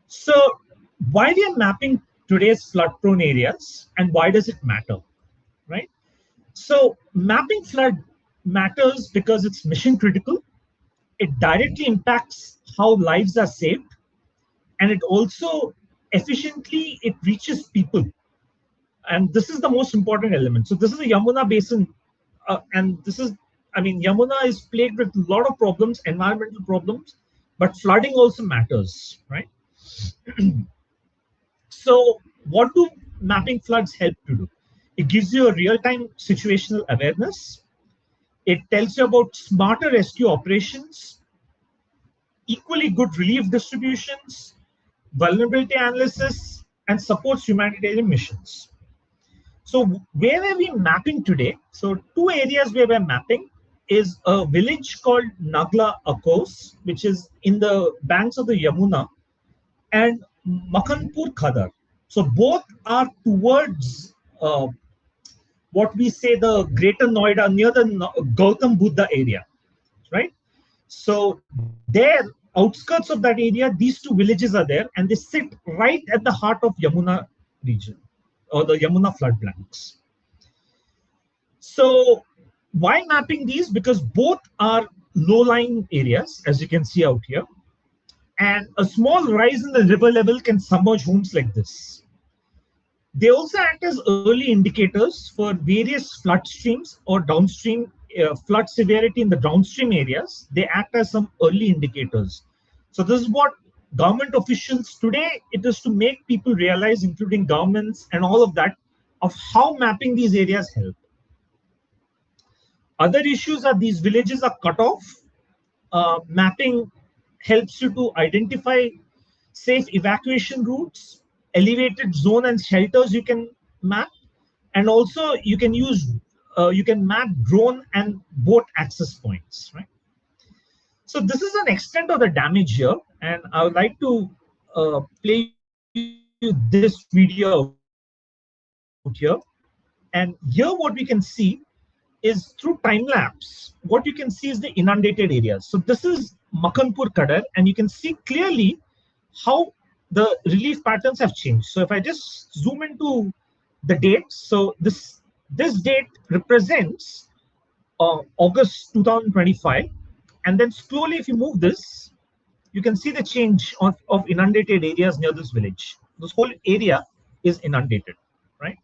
So why we are mapping today's flood-prone areas and why does it matter, right? So mapping flood matters because it's mission critical. It directly impacts how lives are saved, and it also efficiently it reaches people. And this is the most important element. So this is a Yamuna Basin, and this is, I mean, Yamuna is plagued with a lot of problems, environmental problems, but flooding also matters, right? So, what do mapping floods help to do? It gives you a real-time situational awareness. It tells you about smarter rescue operations, equally good relief distributions, vulnerability analysis, and supports humanitarian missions. So, where are we mapping today? So, two areas where we're mapping is a village called Nagla Akos, which is in the banks of the Yamuna, and Makhanpur Khadar. So both are towards what we say the Greater Noida, near the Gautam Buddha area, right? So there, outskirts of that area, these two villages are there, and they sit right at the heart of Yamuna region or the Yamuna floodplains. So why mapping these? Because both are low-lying areas, as you can see out here, and a small rise in the river level can submerge homes like this. They also act as early indicators for various flood streams or downstream flood severity in the downstream areas. They act as some early indicators. So this is what government officials today, it is to make people realize, including governments and all of that, of how mapping these areas help. Other issues are these villages are cut off. Mapping helps you to identify safe evacuation routes, elevated zone and shelters you can map, and also you can map drone and boat access points, right? So this is an extent of the damage here, and I would like to play you this video out here. And here what we can see is through time lapse, what you can see is the inundated areas. So this is Makhanpur Kadar, and you can see clearly how the relief patterns have changed. So if I just zoom into the dates, so this date represents August 2025, and then slowly, if you move this, you can see the change of inundated areas near this village. This whole area is inundated, right?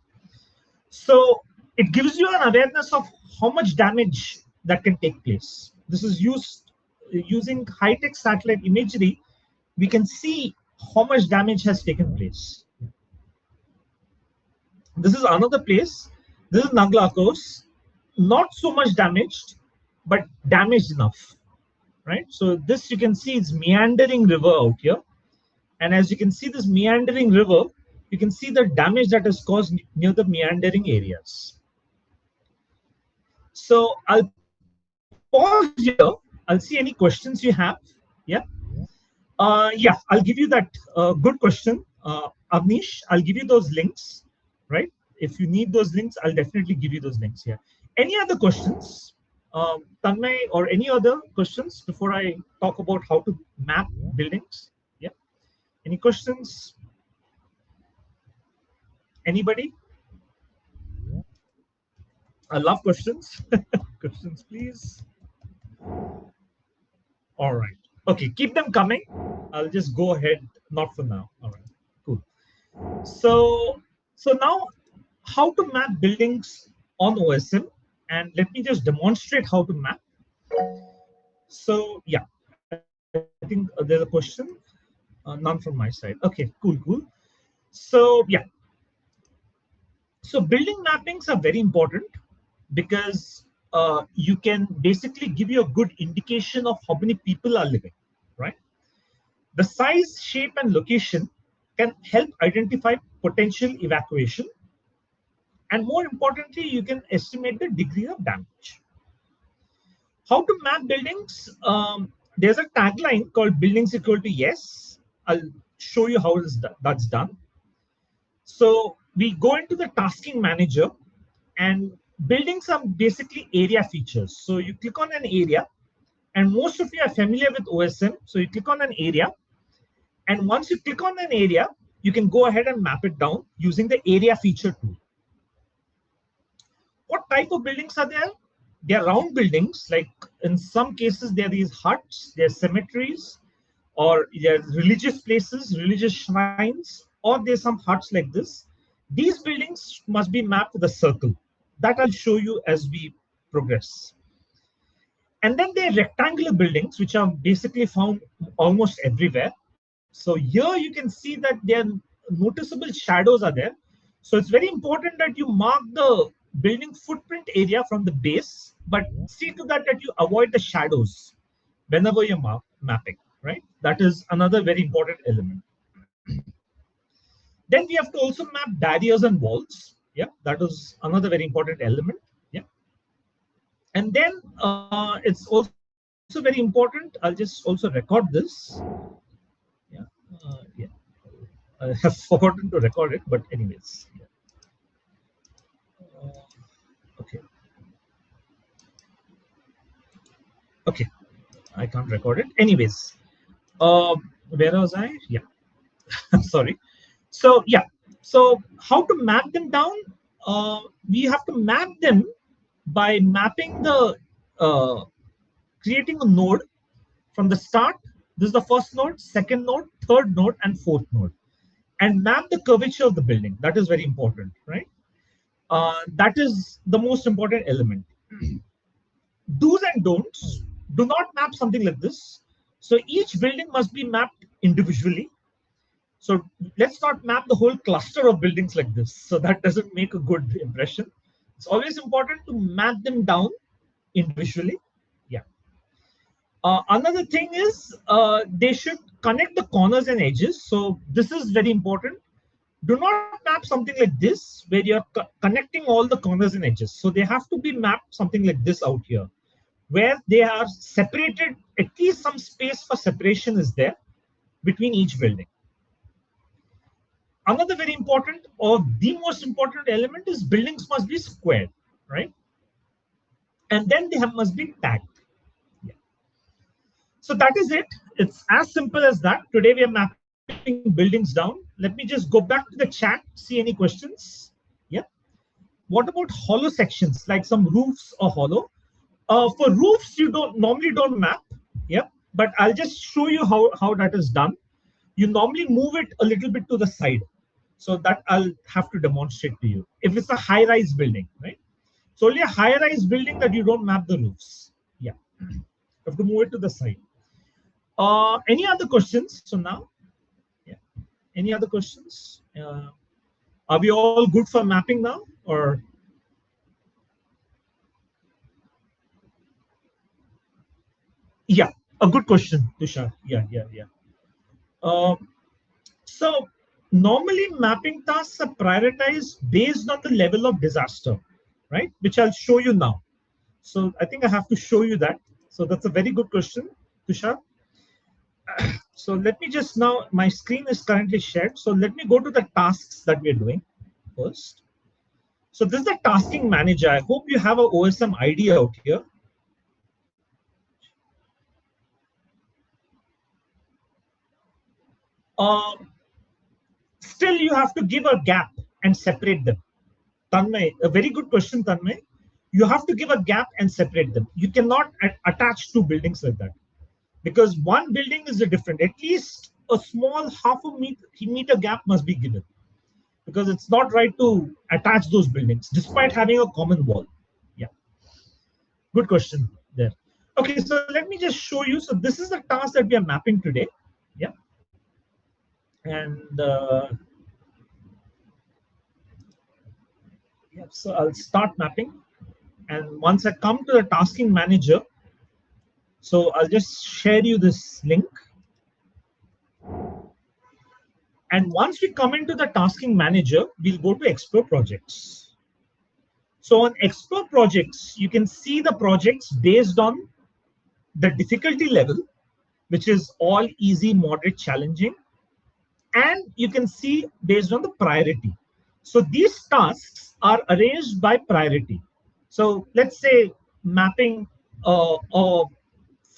So it gives you an awareness of how much damage that can take place. This is used using high-tech satellite imagery. We can see how much damage has taken place. This is another place. This is Naglakos. Not so much damaged, but damaged enough, right? So this you can see is meandering river out here. And as you can see this meandering river, you can see the damage that is caused near the meandering areas. So I'll pause here. I'll see any questions you have. Yeah. Yeah, I'll give you that good question. Avnish, I'll give you those links, right? If you need those links, I'll definitely give you those links here. Any other questions, Tanmay, or any other questions before I talk about how to map buildings? Yeah. Any questions? Anybody? I love questions. Questions, please. All right. Okay, keep them coming. I'll just go ahead. Not for now. All right. Cool. So now, how to map buildings on OSM, and let me just demonstrate how to map. So yeah, I think there's a question. None from my side. Okay, cool. So yeah, so building mappings are very important because you can basically give you a good indication of how many people are living, right? The size, shape, and location can help identify potential evacuation. And more importantly, you can estimate the degree of damage. How to map buildings? There's a tagline called buildings equal to yes. I'll show you how that's done. So we go into the tasking manager, and buildings are basically area features. So you click on an area, and most of you are familiar with OSM. So you click on an area, And once you click on an area, you can go ahead and map it down using the area feature tool. What type of buildings are there? They are round buildings, like in some cases, there are these huts, there are cemeteries, or there are religious places, religious shrines, or there's some huts like this. These buildings must be mapped with a circle. That I'll show you as we progress. And then there are rectangular buildings, which are basically found almost everywhere. So here you can see that there are noticeable shadows are there. So it's very important that you mark the building footprint area from the base, but see to that you avoid the shadows whenever you're mapping, right? That is another very important element. Then we have to also map barriers and walls. Yeah, that is another very important element. Yeah. And then it's also very important. I'll just also record this. Yeah. Yeah. I have forgotten to record it, but anyways. Yeah. Okay. Okay. I can't record it. Anyways. Where was I? Yeah. I'm sorry. So yeah. So how to map them down? We have to map them by mapping the creating a node from the start. This is the first node, second node, third node, and fourth node, and map the curvature of the building. That is very important, right? That is the most important element. Do's and don'ts: do not map something like this. So each building must be mapped individually. So let's not map the whole cluster of buildings like this. So that doesn't make a good impression. It's always important to map them down individually. Yeah. Another thing is they should connect the corners and edges. So this is very important. Do not map something like this where you're connecting all the corners and edges. So they have to be mapped something like this out here, where they are separated, at least some space for separation is there between each building. Another very important, or the most important element, is buildings must be squared, right? And then they must be tagged. Yeah. So that is it. It's as simple as that. Today we are mapping buildings down. Let me just go back to the chat, see any questions. Yeah. What about hollow sections, like some roofs or hollow? For roofs, you normally don't map. Yeah. But I'll just show you how that is done. You normally move it a little bit to the side. So that I'll have to demonstrate to you. If it's a high-rise building, right? It's only a high-rise building that you don't map the roofs. Yeah. You have to move it to the side. Any other questions? So now, yeah. Any other questions? Are we all good for mapping now, or? Yeah, a good question, Tushar. Yeah. So normally mapping tasks are prioritized based on the level of disaster, right? Which I'll show you now. So I think I have to show you that. So that's a very good question, Tushar. So let me just now, my screen is currently shared. So let me go to the tasks that we're doing first. So this is the tasking manager. I hope you have a OSM ID out here. Still, you have to give a gap and separate them. Tanmay, a very good question, Tanmay. You have to give a gap and separate them. You cannot attach two buildings like that, because one building is different. At least a small half a meter gap must be given, because it's not right to attach those buildings despite having a common wall. Yeah, good question there. Okay, so let me just show you. So this is the task that we are mapping today. Yeah, and yeah, so I'll start mapping. And once I come to the tasking manager, so I'll just share you this link. And once we come into the tasking manager, we'll go to explore projects. So on explore projects, you can see the projects based on the difficulty level, which is all easy, moderate, challenging. And you can see based on the priority. So these tasks are arranged by priority. So let's say mapping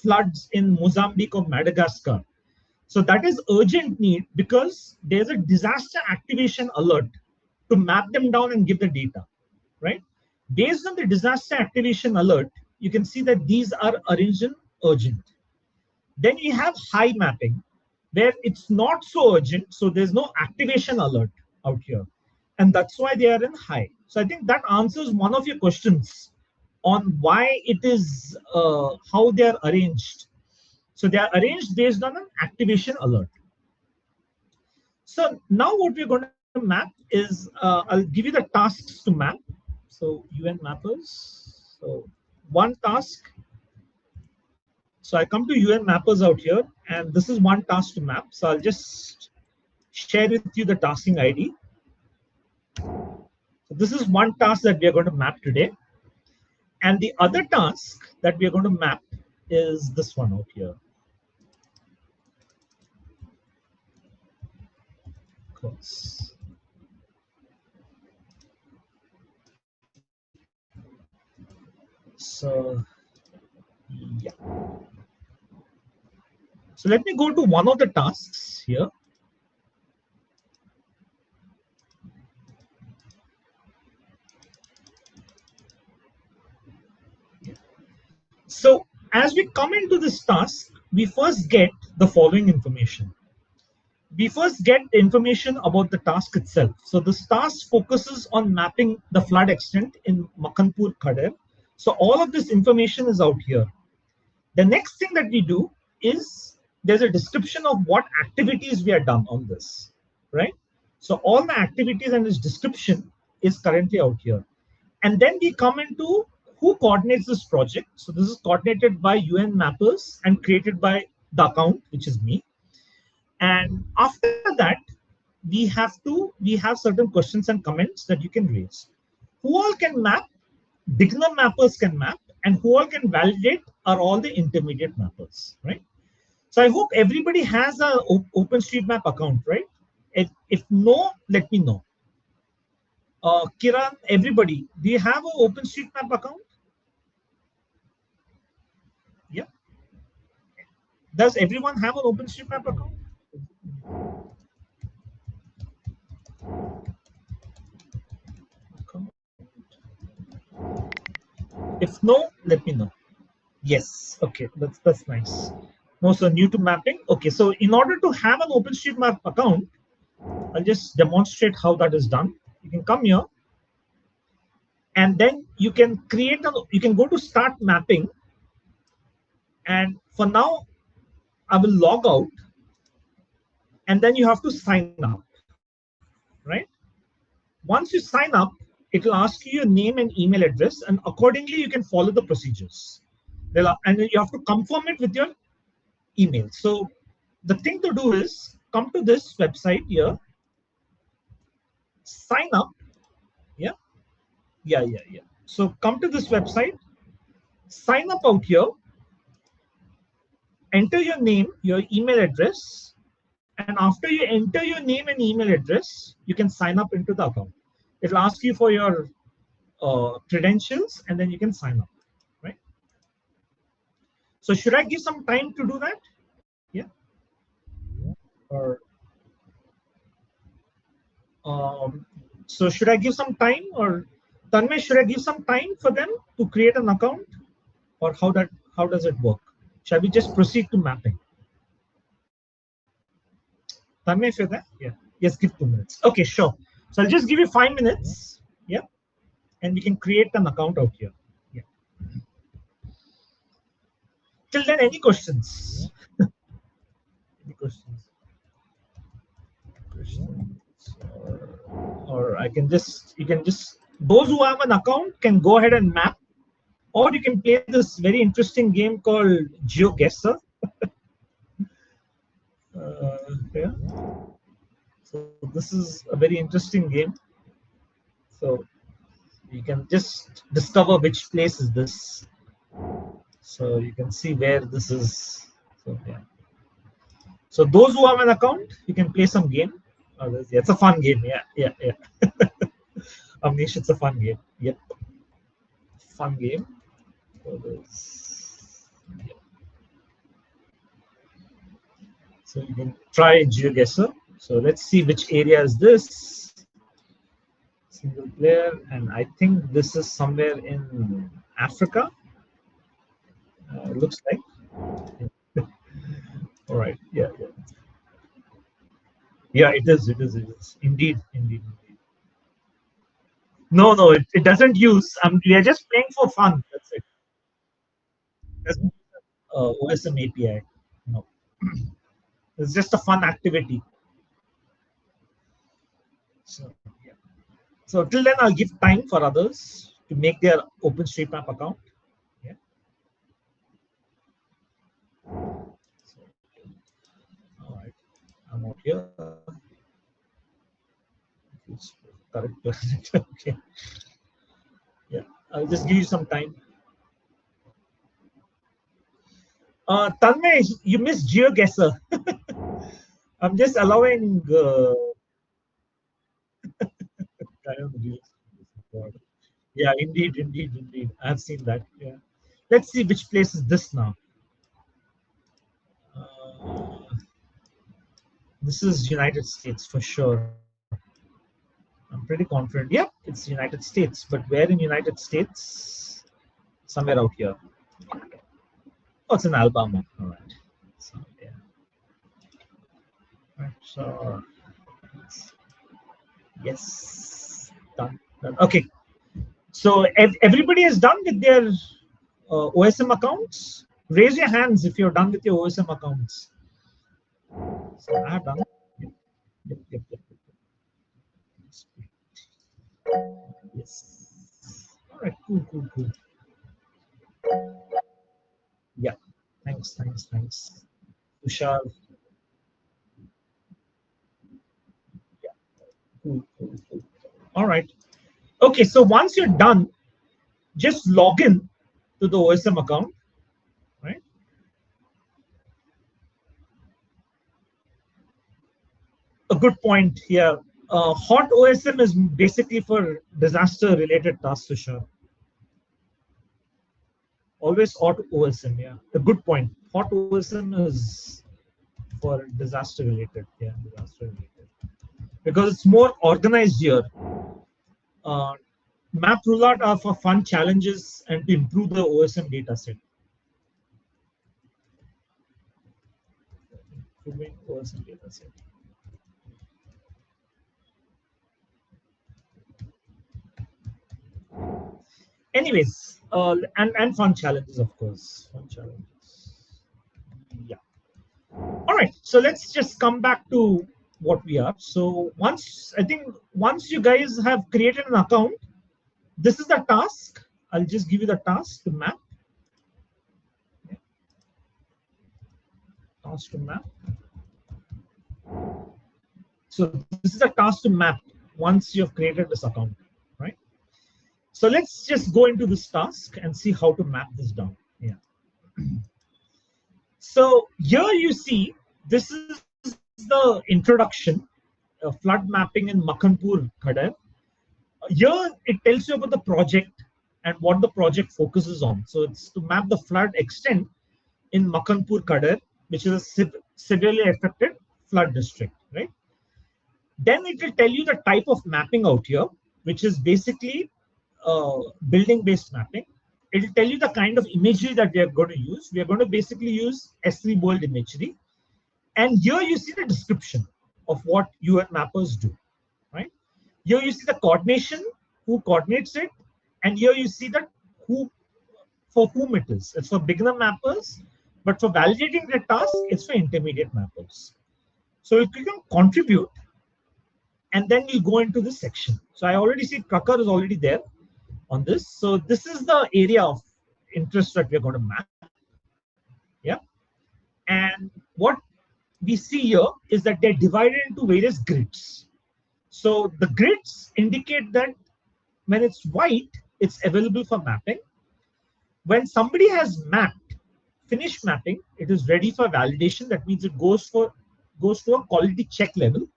floods in Mozambique or Madagascar. So that is urgent need because there's a disaster activation alert to map them down and give the data, right? Based on the disaster activation alert, you can see that these are arranged in urgent. Then you have high mapping, where it's not so urgent, so there's no activation alert out here. And that's why they are in high. So I think that answers one of your questions on why it is, how they are arranged. So they are arranged based on an activation alert. So now what we're going to map is, I'll give you the tasks to map. So UN mappers. So one task. So I come to UN mappers out here, and this is one task to map. So I'll just share with you the tasking ID. So this is one task that we are going to map today. And the other task that we are going to map is this one out here. Of course. So, yeah. So let me go to one of the tasks here. So as we come into this task, we first get the following information. We first get the information about the task itself. So this task focuses on mapping the flood extent in Makhanpur Khader. So all of this information is out here. The next thing that we do is there's a description of what activities we are done on this, right? So all the activities and its description is currently out here. And then we come into who coordinates this project. So this is coordinated by UN mappers and created by the account, which is me. And after that, we have certain questions and comments that you can raise. Who all can map? Beginner mappers can map, and who all can validate are all the intermediate mappers, right? So I hope everybody has a OpenStreetMap account, right? If no, let me know. Kiran, everybody, do you have an OpenStreetMap account? Yeah. Does everyone have an OpenStreetMap account? If no, let me know. Yes. Okay, that's nice. No, so new to mapping. Okay, so in order to have an OpenStreetMap account, I'll just demonstrate how that is done. You can come here, and then you can create a. You can go to Start Mapping, and for now, I will log out, and then you have to sign up, right? Once you sign up, it will ask you your name and email address, and accordingly, you can follow the procedures. And then you have to confirm it with your email. So the thing to do is come to this website here, sign up. Yeah, yeah. So come to this website, sign up out here, enter your name, your email address, and after you enter your name and email address, you can sign up into the account. It'll ask you for your credentials, and then you can sign up, right? So should I give some time to do that? Yeah. Or so should I give some time, or Tanmay, should I give some time for them to create an account, or how does it work? Shall we just proceed to mapping? Tanmay, if you're there, yeah. Yes, give 2 minutes. Okay, sure. So I'll just give you 5 minutes. Yeah, and we can create an account out here. Yeah. Till then, any questions? Any questions? Or I can just, you can just, those who have an account can go ahead and map, or you can play this very interesting game called GeoGuessr. Yeah. So this is a very interesting game. So you can just discover which place is this. So you can see where this is. So yeah. So those who have an account, you can play some game. Yeah, it's a fun game. Yeah. Amnish, it's a fun game. Yep. Fun game. So yeah. So you can try GeoGuessr. So let's see which area is this. Single player, and I think this is somewhere in Africa. Looks like. All right. Yeah. Yeah. Yeah. It is. It is. It is. Indeed. Indeed. Indeed. No. No. It doesn't use. We are just playing for fun. That's it. Doesn't OSM API. No. It's just a fun activity. So yeah. So till then, I'll give time for others to make their OpenStreetMap account. Yeah. So, all right. I'm out here. It's correct. Okay. Yeah. I'll just give you some time. Tanmay, you missed GeoGuessr. I'm just allowing. Yeah, indeed, indeed, indeed. I've seen that. Yeah. Let's see which place is this now. Uh, this is United States for sure. I'm pretty confident. Yep, it's United States. But where in United States? Somewhere out here. Oh, it's in Alabama. All right. So yeah. Right. So yes, done. Done. Okay. So everybody is done with their OSM accounts. Raise your hands if you're done with your OSM accounts. So I have done. Yep, yep, yep, yep, yep. Yes. All right. Cool, cool, cool. Yeah. Thanks, thanks, thanks. Tushar. Yeah. Cool, cool, cool. All right. Okay. So once you're done, just log in to the OSM account, right? A good point here. Hot OSM is basically for disaster-related tasks, Tushar. Always hot OSM, yeah. A good point. Hot OSM is for disaster-related, yeah, disaster-related. Because it's more organized here. Uh, map rollout are for fun challenges and to improve the OSM data set. Improving OSM data set. Anyways, and fun challenges, of course. Fun challenges. Yeah. All right. So let's just come back to what we are. So once you guys have created an account, this is the task. I'll just give you the task to map. Task to map. So this is a task to map once you have created this account, right? So let's just go into this task and see how to map this down. Yeah. So here you see, this is the introduction, flood mapping in Makhanpur, Khadar. Here it tells you about the project and what the project focuses on. So it's to map the flood extent in Makhanpur, Khadar, which is a severely affected flood district, right? Then it will tell you the type of mapping out here, which is basically building-based mapping. It will tell you the kind of imagery that we are going to use. We are going to basically use S3 world imagery. And here you see the description of what UN mappers do, right? Here you see the coordination, who coordinates it, and here you see that who, for whom it is. It's for beginner mappers, but for validating the task, it's for intermediate mappers. So you click on contribute, and then you go into this section. So I already see Trucker is already there on this. So this is the area of interest that we're going to map. Yeah. And what we see here is that they're divided into various grids. So the grids indicate that when it's white, it's available for mapping. When somebody has mapped, finished mapping, it is ready for validation. That means it goes to a quality check level.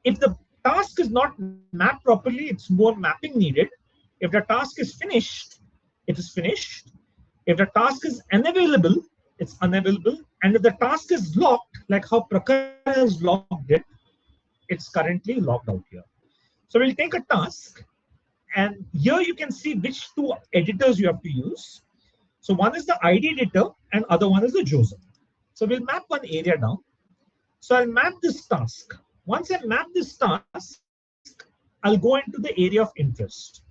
If the task is not mapped properly, it's more mapping needed. If the task is finished, it is finished. If the task is unavailable, it's unavailable. And if the task is locked, like how Prakhar has locked it, it's currently locked out here. So we'll take a task, and here you can see which two editors you have to use. So one is the ID editor and other one is the JOSM. So we'll map one area down. So I'll map this task. Once I map this task, I'll go into the area of interest.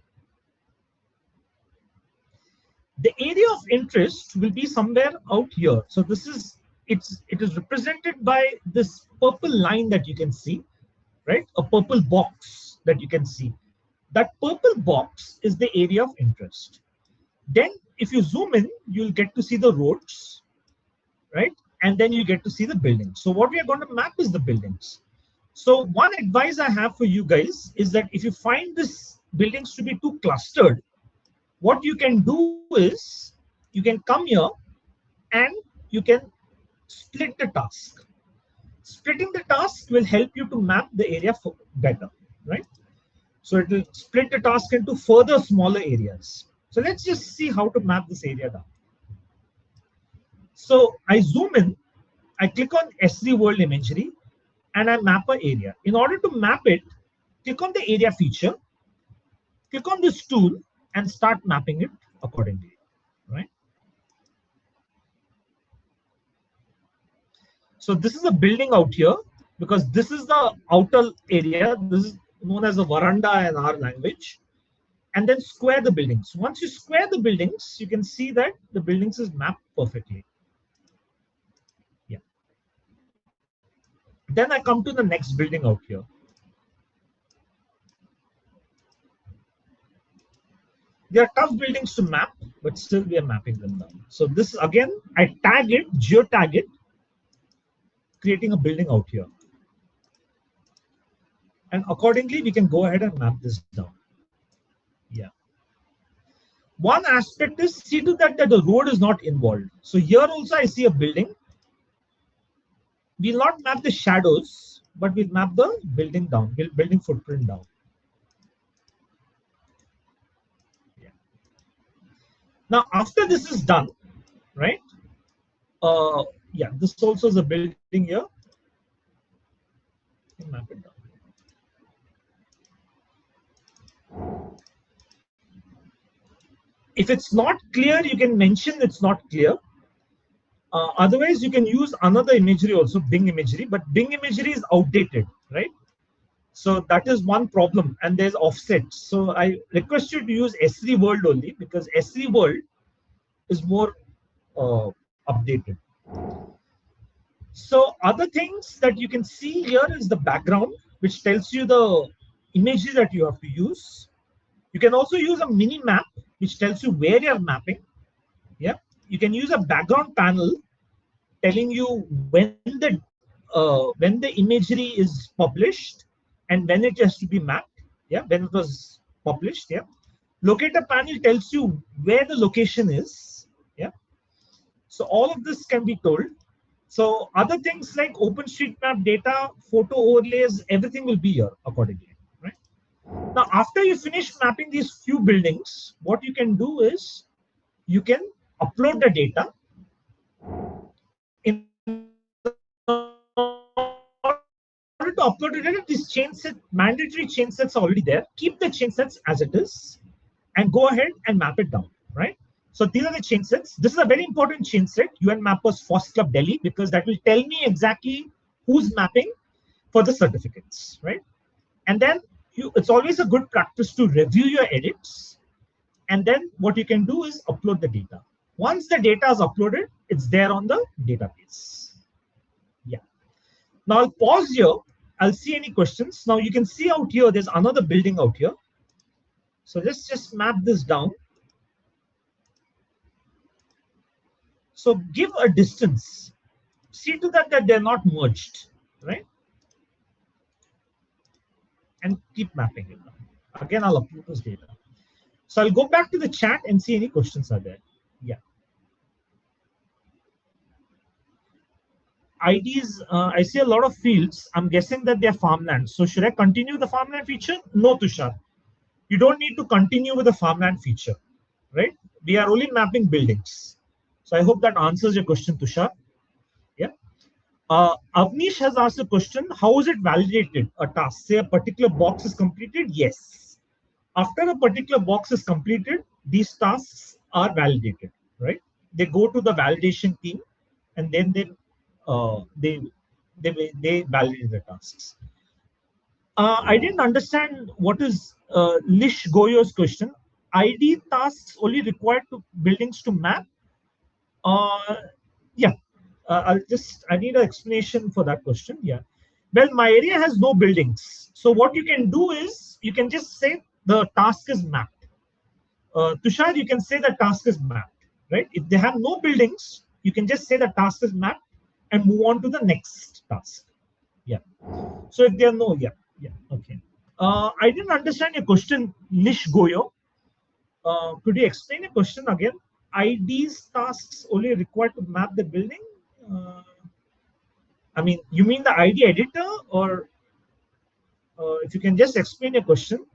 The area of interest will be somewhere out here. So it is represented by this purple line that you can see, right? A purple box that you can see. That purple box is the area of interest. Then if you zoom in, you'll get to see the roads, right? And then you get to see the buildings. So what we are going to map is the buildings. So one advice I have for you guys is that if you find this buildings to be too clustered, what you can do is you can come here and you can split the task. Splitting the task will help you to map the area better, right? So it will split the task into further smaller areas. So let's just see how to map this area down. So I zoom in, I click on S3 World Imagery, and I map an area. In order to map it, click on the area feature, click on this tool, and start mapping it accordingly, right? So this is a building out here because this is the outer area. This is known as a veranda in our language. And then square the buildings. Once you square the buildings, you can see that the buildings is mapped perfectly. Yeah. Then I come to the next building out here. They are tough buildings to map, but still we are mapping them down. So this again, I tag it, geotag it, creating a building out here. And accordingly, we can go ahead and map this down. Yeah. One aspect is see to that the road is not involved. So here also I see a building. We'll not map the shadows, but we'll map the building down, building footprint down. Yeah. Now, after this is done, right? Yeah, this also is a building here. Map it down. If it's not clear, you can mention it's not clear. Otherwise, you can use another imagery also, Bing imagery, but Bing imagery is outdated, right? So that is one problem, and there's offsets. So I request you to use S3 World only because S3 World is more updated. So other things that you can see here is the background, which tells you the imagery that you have to use. You can also use a mini map, which tells you where you're mapping. Yeah, you can use a background panel telling you when the imagery is published and when it has to be mapped. Yeah, when it was published. Yeah, locator panel tells you where the location is. Yeah, so all of this can be told. So other things like OpenStreetMap data, photo overlays, everything will be here accordingly. Right? Now, after you finish mapping these few buildings, what you can do is you can upload the data. In order to upload the data, these chain set, mandatory chain sets are already there. Keep the chain sets as it is and go ahead and map it down. Right? So these are the chain sets. This is a very important chain set, UN Mappers FOSS Club Delhi, because that will tell me exactly who's mapping for the certificates, right? And then it's always a good practice to review your edits. And then what you can do is upload the data. Once the data is uploaded, it's there on the database. Yeah. Now I'll pause here. I'll see any questions. Now you can see out here, there's another building out here. So let's just map this down. So give a distance. See to that they're not merged, right? And keep mapping it down. Again, I'll upload this data. So I'll go back to the chat and see any questions are there. Yeah. IDs, I see a lot of fields. I'm guessing that they're farmland. So should I continue the farmland feature? No, Tushar. You don't need to continue with the farmland feature, right? We are only mapping buildings. So I hope that answers your question, Tushar. Avnish has asked a question: how is it validated? A task, say a particular box is completed. Yes. After a particular box is completed, these tasks are validated. Right? They go to the validation team, and then they validate the tasks. I didn't understand what is Lish Goyo's question. ID tasks only required to buildings to map. Uh, yeah, I need an explanation for that question. Yeah. Well, my area has no buildings. So what you can do is you can just say the task is mapped. Tushar, you can say the task is mapped, right? If they have no buildings, you can just say the task is mapped and move on to the next task. Yeah. So if there are no, yeah, okay. I didn't understand your question, Nish Goyo. Could you explain your question again? IDs tasks only required to map the building? Uh, I mean, you mean the ID editor, or if you can just explain your question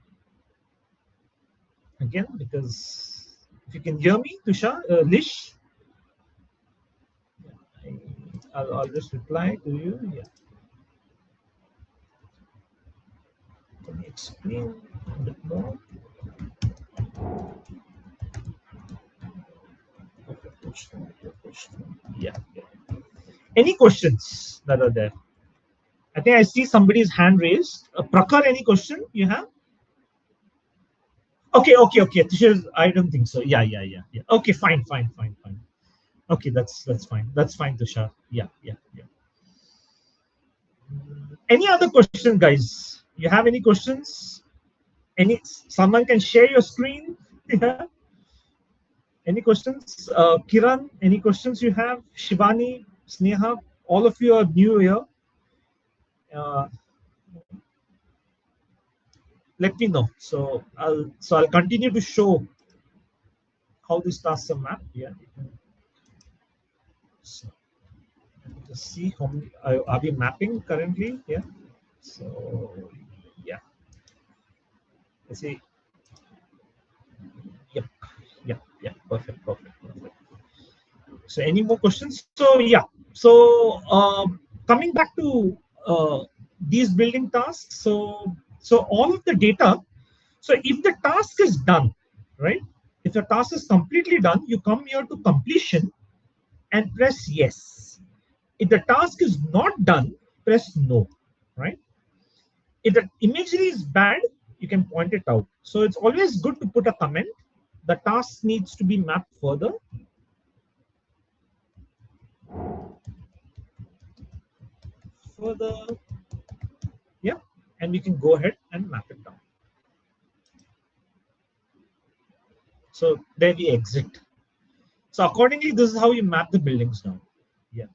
again, because if you can hear me, Tushar, Lish, I'll just reply to you. Yeah. Can you explain a bit more? Okay, question. Yeah, yeah. Any questions that are there? I think I see somebody's hand raised. Prakar, any question you have? Okay. I don't think so. Yeah. Okay, fine. Okay, that's fine. That's fine, Tushar. Yeah. Any other question, guys? You have any questions? Any someone can share your screen? Yeah. Any questions? Kiran, any questions you have? Shivani, Sneha, all of you are new here. Uh, Let me know. So I'll continue to show how these tasks are mapped. Yeah. So just see how many are we mapping currently? Yeah. So yeah. Let's see. Yep. Yeah. Perfect. So any more questions? So yeah. So coming back to these building tasks. So all of the data. So if the task is done, right? If the task is completely done, you come here to completion and press yes. If the task is not done, press no, right? If the imagery is bad, you can point it out. So it's always good to put a comment. The task needs to be mapped further, yeah, and we can go ahead and map it down. So there we exit. So accordingly, this is how you map the buildings now. Yeah.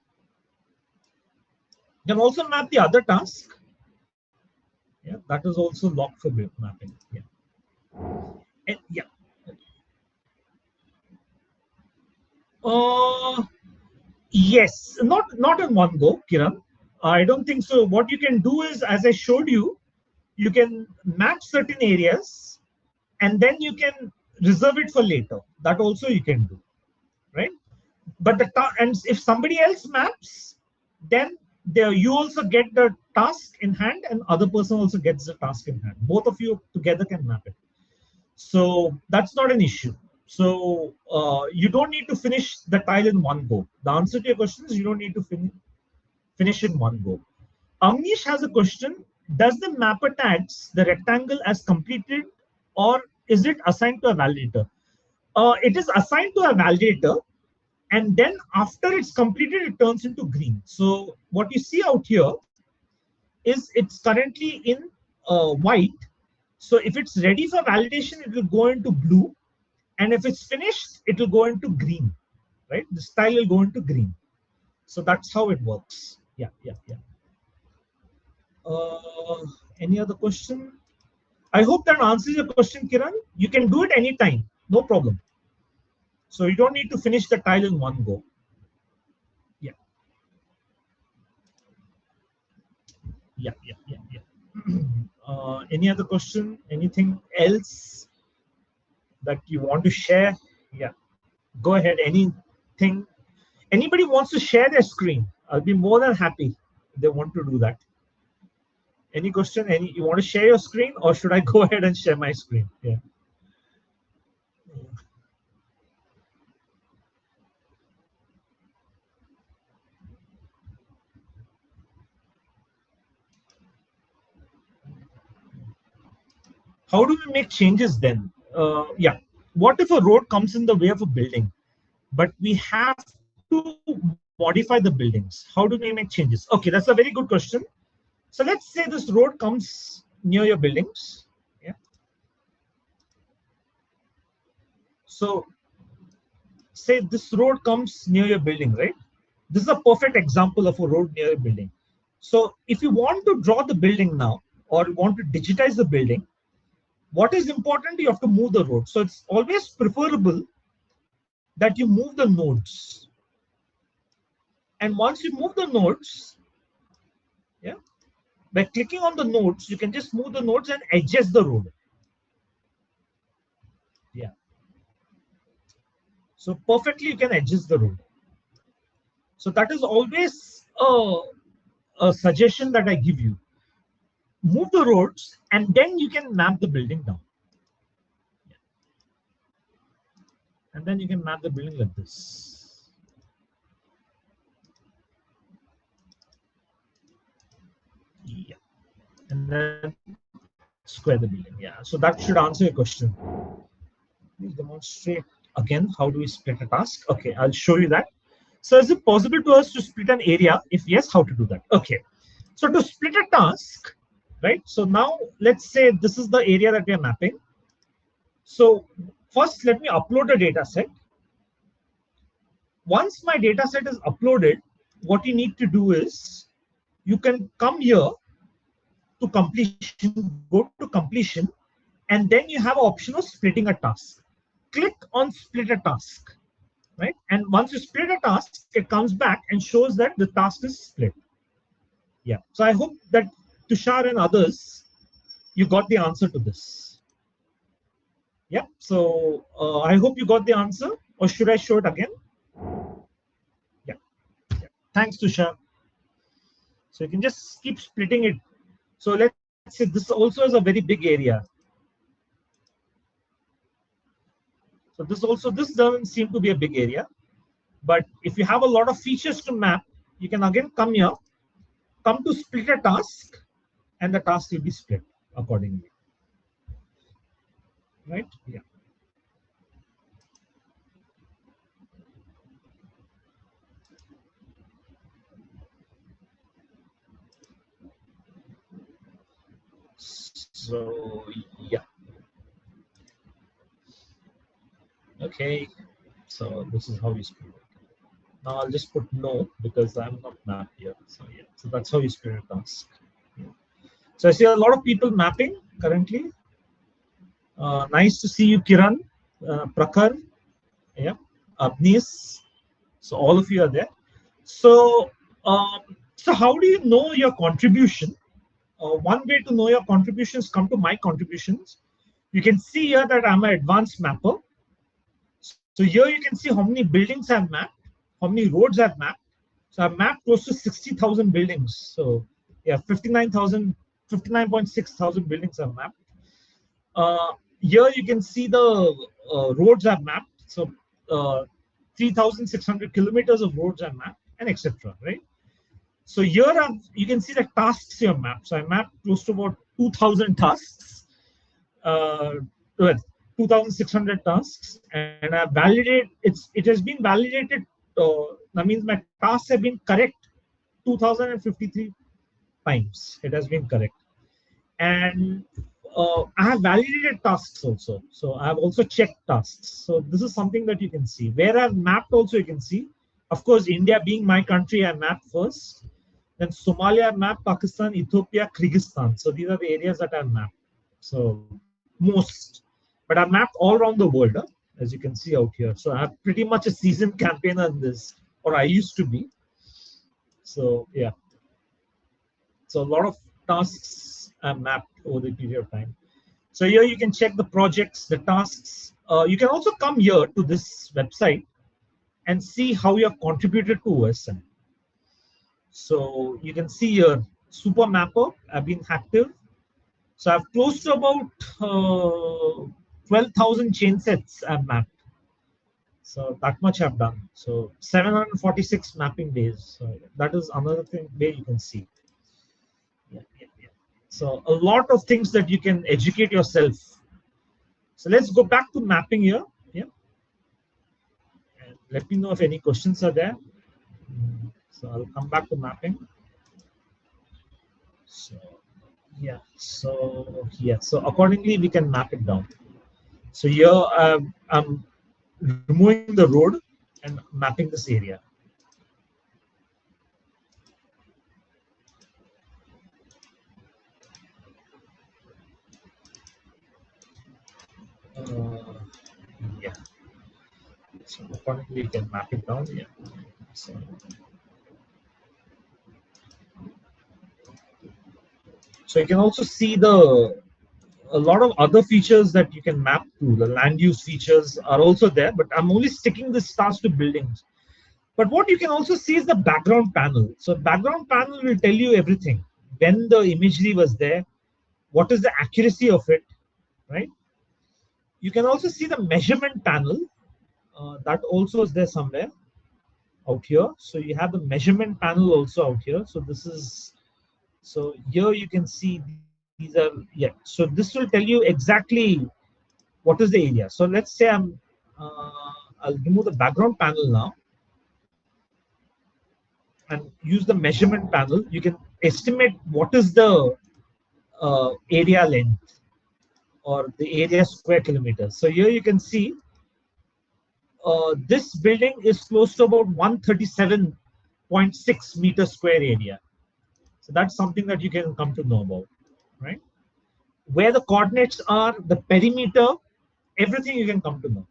You can also map the other task. Yeah, that is also locked for mapping. Yeah. And yeah. Uh, yes, not in one go, Kiran. I don't think so. What you can do is, as I showed you, you can map certain areas, and then you can reserve it for later. That also you can do, right? But and if somebody else maps, then there you also get the task in hand, and other person also gets the task in hand. Both of you together can map it. So that's not an issue. So you don't need to finish the tile in one go. The answer to your question is you don't need to finish in one go. Amnish has a question. Does the mapper tags the rectangle as completed, or is it assigned to a validator? It is assigned to a validator, and then after it's completed, it turns into green. So what you see out here is it's currently in white. So if it's ready for validation, it will go into blue. And if it's finished, it will go into green, right? The style will go into green. So that's how it works. Yeah. Any other question? I hope that answers your question, Kiran. You can do it anytime, no problem. So you don't need to finish the tile in one go. Yeah. Any other question? Anything else that you want to share? Yeah. Go ahead. Anything? Anybody wants to share their screen? I'll be more than happy if they want to do that. Any question? You want to share your screen, or should I go ahead and share my screen? Yeah. How do we make changes then? Yeah. What if a road comes in the way of a building, but we have to modify the buildings? How do we make changes? Okay, that's a very good question. So let's say this road comes near your buildings. Yeah. So say this road comes near your building, right? This is a perfect example of a road near a building. So if you want to draw the building now, or want to digitize the building, what is important? You have to move the road. So it's always preferable that you move the nodes. And once you move the nodes, yeah, by clicking on the nodes, you can just move the nodes and adjust the road. Yeah. So perfectly you can adjust the road. So that is always a suggestion that I give you. Move the roads and then you can map the building down. Yeah. And then you can map the building like this. Yeah. And then square the building. Yeah. So that should answer your question. Please demonstrate again. How do we split a task? Okay, I'll show you that. So is it possible to us to split an area? If yes, how to do that? Okay. So to split a task, right? So now let's say this is the area that we are mapping. So first, let me upload a data set. Once my data set is uploaded, what you need to do is you can come here to completion, go to completion, and then you have an option of splitting a task. Click on split a task, right? And once you split a task, it comes back and shows that the task is split. Yeah. So I hope that Tushar and others, you got the answer to this. Yeah. So I hope you got the answer, or should I show it again? Yeah. Yeah. Thanks, Tushar. So you can just keep splitting it. So let's say this also is a very big area. So this doesn't seem to be a big area. But if you have a lot of features to map, you can again come here, come to split a task, and the task will be split accordingly. Right? Yeah. So yeah. Okay. So this is how you split it. Now I'll just put no because I'm not mapped here. So yeah. So that's how you split a task. Yeah. So I see a lot of people mapping currently. Nice to see you, Kiran, Prakhar, yeah, Abnis. So all of you are there. So, so how do you know your contribution? One way to know your contributions, come to my contributions. You can see here that I'm an advanced mapper. So here you can see how many buildings I've mapped, how many roads I've mapped. So I've mapped close to 60,000 buildings. So yeah, 59.6 thousand buildings I've mapped. Here you can see the roads I've mapped. So 3,600 kilometers of roads I've mapped, and etc. Right? So here you can see the tasks you have mapped. So I mapped close to about 2,000 tasks, 2,600 tasks, and I validated. It has been validated. That means my tasks have been correct 2,053 times. It has been correct, and I have validated tasks also. So I have also checked tasks. So this is something that you can see. Where I've mapped also you can see. Of course, India being my country, I mapped first. Then Somalia, I mapped, Pakistan, Ethiopia, Kyrgyzstan. So these are the areas that I've mapped. So most. But I've mapped all around the world, as you can see out here. So I have pretty much a seasoned campaigner in this, or I used to be. So yeah. So a lot of tasks are mapped over the period of time. So here you can check the projects, the tasks. You can also come here to this website and see how you have contributed to OSM. So you can see here, Super Mapper, I've been active. So I've close to about 12,000 chain sets I've mapped. So that much I've done. So 746 mapping days. So that is another thing where you can see. Yeah, yeah, yeah. So a lot of things that you can educate yourself. So let's go back to mapping here. Yeah. And let me know if any questions are there. So I'll come back to mapping. So yeah. So accordingly we can map it down. So here I'm removing the road and mapping this area. Uh, yeah. So accordingly we can map it down. Yeah. So, so you can also see the a lot of other features that you can map to. The land use features are also there, but I'm only sticking this task to buildings. But what you can also see is the background panel. So background panel will tell you everything. When the imagery was there, what is the accuracy of it, right? You can also see the measurement panel. That also is there somewhere out here. So you have the measurement panel also out here. So this is, so here you can see these are, yeah. So this will tell you exactly what is the area. So let's say I'll remove the background panel now and use the measurement panel. You can estimate what is the area length or the area square kilometers. So here you can see this building is close to about 137.6 meter square area. So that's something that you can come to know about, right? Where the coordinates are, the perimeter, everything you can come to know.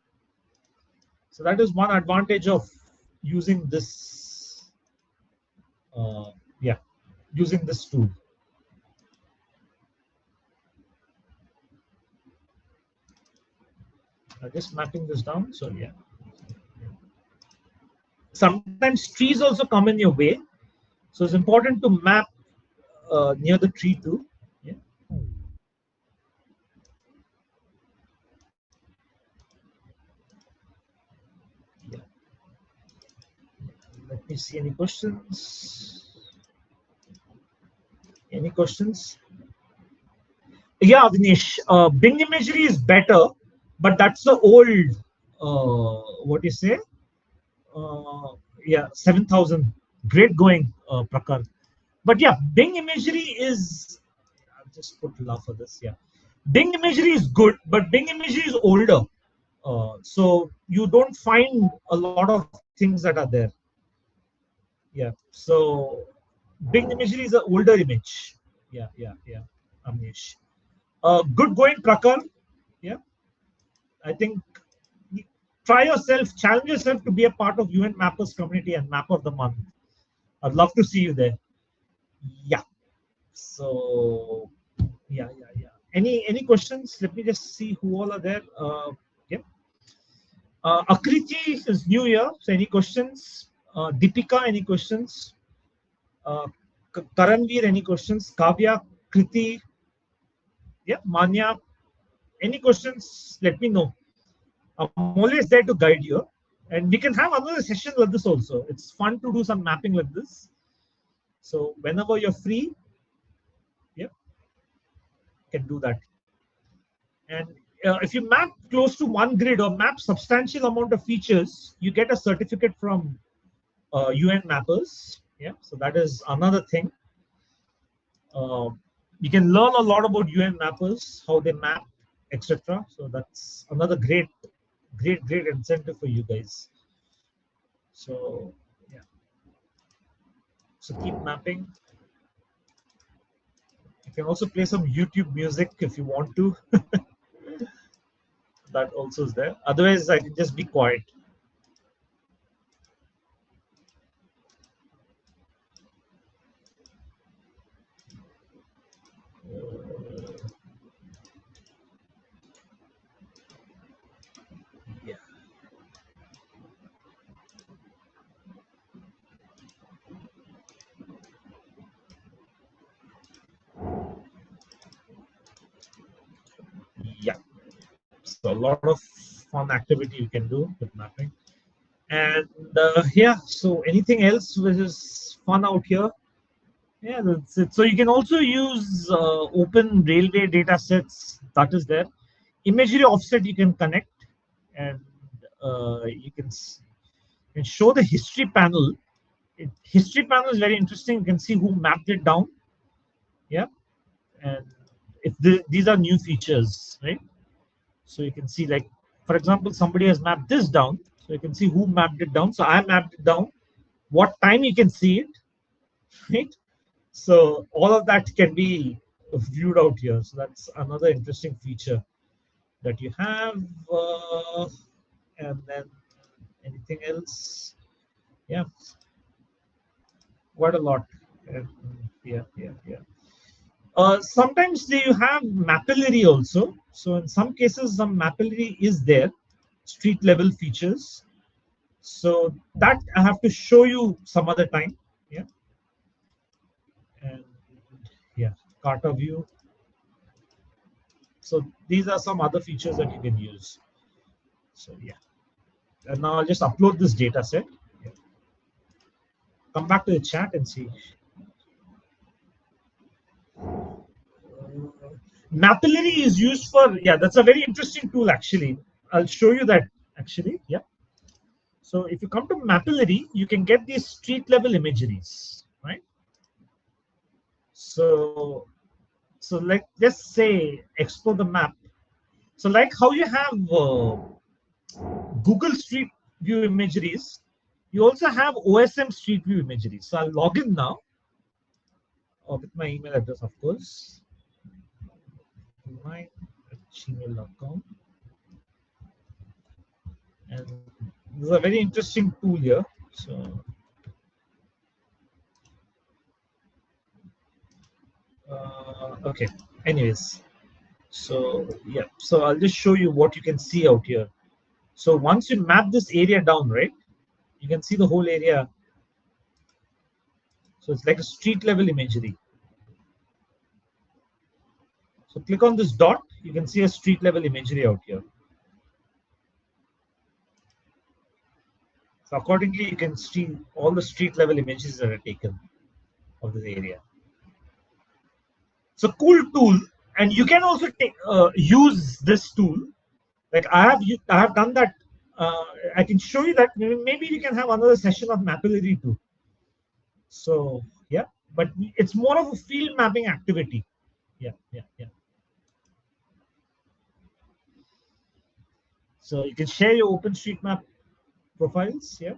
So that is one advantage of using this, yeah, using this tool. Just mapping this down. So yeah, sometimes trees also come in your way. So it's important to map near the tree too. Yeah. Yeah. Let me see any questions. Any questions? Yeah, Dinesh. Bing imagery is better, but that's the old. What do you say? Yeah, 7,000. Great going, Prakar. But yeah, Bing imagery is. I'll just put love for this. Yeah, Bing imagery is good, but Bing imagery is older. So you don't find a lot of things that are there. Yeah. So Bing imagery is an older image. Yeah, yeah, yeah. Amish. Good going, Prakar. Yeah. I think try yourself, challenge yourself to be a part of UN Mappers community and Mapper of the Month. I'd love to see you there. Yeah. So yeah. Any questions? Let me just see who all are there. Yeah. Akriti is new here. So any questions? Deepika, any questions? Uh, Karanveer, any questions? Kavya, Kriti, yeah, Manya, any questions? Let me know. I'm always there to guide you. And we can have another session like this also. It's fun to do some mapping like this. So whenever you're free, yeah, you can do that. And if you map close to one grid or map substantial amount of features, you get a certificate from UN mappers. Yeah, so that is another thing. Uh, you can learn a lot about UN mappers, how they map, etc. So that's another great incentive for you guys. So yeah, so keep mapping. You can also play some YouTube music if you want to. That also is there. Otherwise, I can just be quiet. Yeah. a lot of fun activity you can do with mapping. And yeah, so anything else which is fun out here? Yeah, that's it. So you can also use open railway data sets that is there. Imagery offset you can connect, and you can show the history panel. History panel is very interesting. You can see who mapped it down. Yeah, and if these are new features, right? So you can see, like, for example, somebody has mapped this down. So you can see who mapped it down. So I mapped it down. What time you can see it, right? So all of that can be viewed out here. So that's another interesting feature that you have. And then anything else? Yeah, quite a lot. And yeah, yeah, yeah. Sometimes you have mapillary also. So in some cases, some mapillary is there, street level features. So that I have to show you some other time. Yeah, and yeah, Carta view. So these are some other features that you can use. So yeah, and now I'll just upload this data set. Yeah. Come back to the chat and see. Mapillary is used for, yeah, that's a very interesting tool actually. I'll show you that actually. Yeah. So if you come to Mapillary, you can get these street level imageries, right? So like, let's say explore the map. So like how you have Google Street View imageries, you also have OSM Street View imageries. So I'll log in now with my email address, of course, gmail.com. And this is a very interesting tool here. So okay, anyways, so yeah, so I'll just show you what you can see out here. So once you map this area down, right, you can see the whole area. So it's like a street level imagery. So click on this dot, you can see a street level imagery out here. So accordingly, you can see all the street level images that are taken of this area. It's a cool tool, and you can also use this tool. Like I have done that. I can show you that. Maybe you can have another session of Mapillary too. So yeah, but it's more of a field mapping activity. Yeah, yeah, yeah. So you can share your OpenStreetMap profiles. Yeah.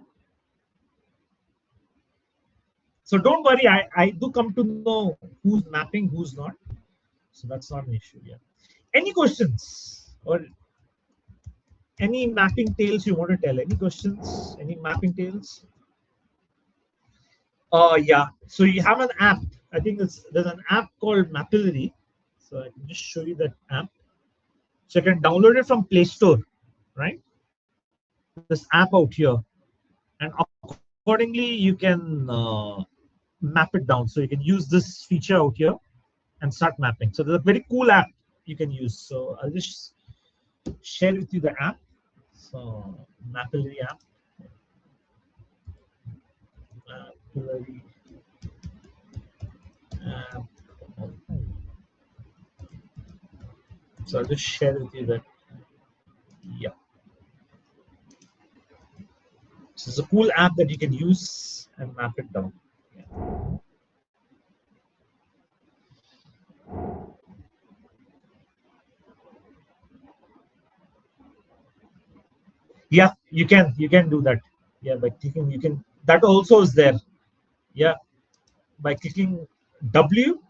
So don't worry. I do come to know who's mapping, who's not. So that's not an issue. Yeah. Any questions or any mapping tales you want to tell? Any questions? Any mapping tales? Yeah. So you have an app. I think there's an app called Mapillary. So I can just show you that app. So you can download it from Play Store, right? This app out here, and accordingly you can map it down. So you can use this feature out here and start mapping. So there's a very cool app you can use. So I'll just share with you the app. So Mapillary app. Mapillary app. So I'll just share with you that. Yeah. So it's a cool app that you can use and map it down. Yeah. Yeah, you can do that. Yeah, by clicking, you can, that also is there. Yeah, by clicking W,